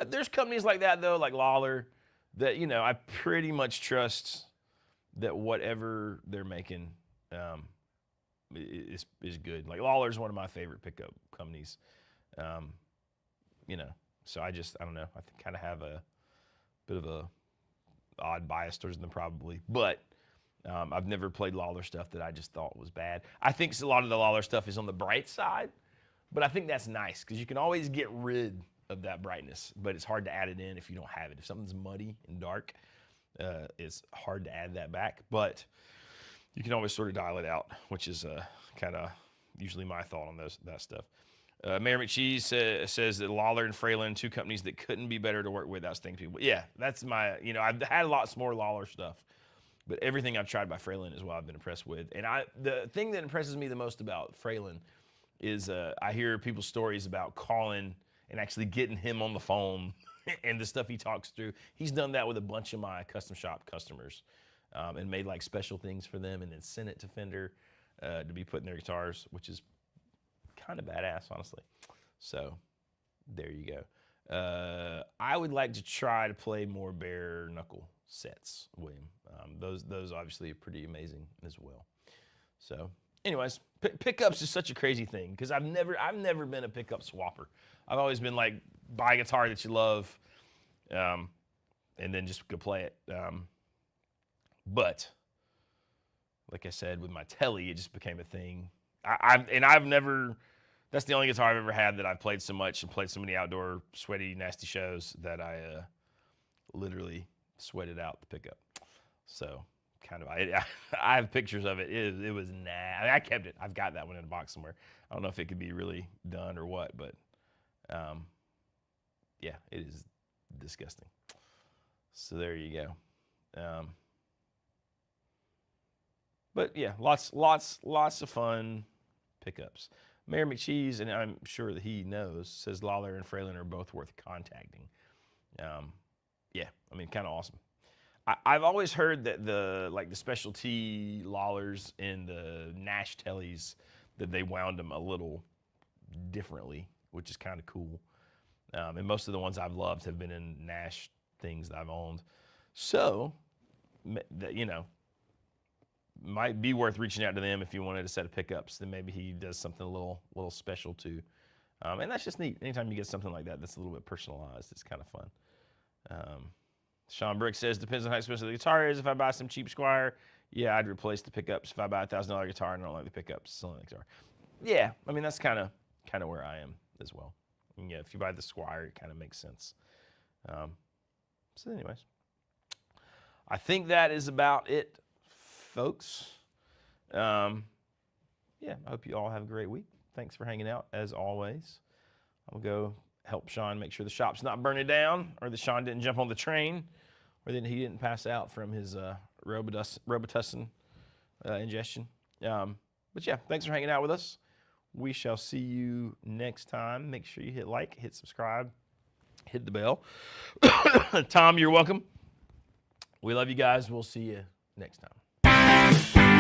There's companies like that, though, like Lawler, that, you know, I pretty much trust that whatever they're making is good. Like, Lawler's one of my favorite pickup companies. You know, so I don't know. I kind of have a bit of a odd bias towards them probably. But I've never played Lawler stuff that I just thought was bad. I think a lot of the Lawler stuff is on the bright side, but I think that's nice because you can always get rid of that brightness, but it's hard to add it in if you don't have it. If something's muddy and dark, it's hard to add that back, but you can always sort of dial it out, which is kind of usually my thought on that stuff. Mayor McCheese says that Lawler and Fralin, two companies that couldn't be better to work with, outstanding people. Yeah, that's my, you know, I've had lots more Lawler stuff, but everything I've tried by Fralin is what I've been impressed with. And the thing that impresses me the most about Fralin is I hear people's stories about calling and actually getting him on the phone and the stuff he talks through. He's done that with a bunch of my custom shop customers and made like special things for them and then sent it to Fender to be put in their guitars, which is kind of badass, honestly. So there you go. I would like to try to play more bare knuckle sets, William. Those obviously are pretty amazing as well. So anyways, pickups is such a crazy thing because I've never been a pickup swapper. I've always been like, buy a guitar that you love, and then just go play it. But like I said, with my Telly, it just became a thing. I've never. That's the only guitar I've ever had that I've played so much and played so many outdoor sweaty, nasty shows that I literally sweated out the pickup. So kind of, I have pictures of it. It was nasty. I kept it. I've got that one in a box somewhere. I don't know if it could be really done or what, but yeah, it is disgusting. So there you go. But yeah, lots of fun pickups. Mayor McCheese, and I'm sure that he knows, says Lawler and Fralin are both worth contacting. Yeah, I mean, kind of awesome. I've always heard that the specialty Lawlers and the Nash Tellys, that they wound them a little differently, which is kind of cool. And most of the ones I've loved have been in Nash things that I've owned. So, you know, might be worth reaching out to them if you wanted a set of pickups. Then maybe he does something a little special too. And that's just neat. Anytime you get something like that that's a little bit personalized, it's kind of fun. Sean Brick says, depends on how expensive the guitar is. If I buy some cheap Squire, yeah, I'd replace the pickups. If I buy a $1,000 guitar and I don't like the pickups, still like the guitar. Yeah, I mean, that's kind of where I am as well. And yeah, if you buy the Squire, it kind of makes sense. So anyways, I think that is about it, folks. Yeah, I hope you all have a great week. Thanks for hanging out, as always. I'll go help Sean make sure the shop's not burning down, or that Sean didn't jump on the train, or that he didn't pass out from his Robitussin ingestion. But yeah, thanks for hanging out with us. We shall see you next time. Make sure you hit like, hit subscribe, hit the bell. Tom, you're welcome. We love you guys. We'll see you next time.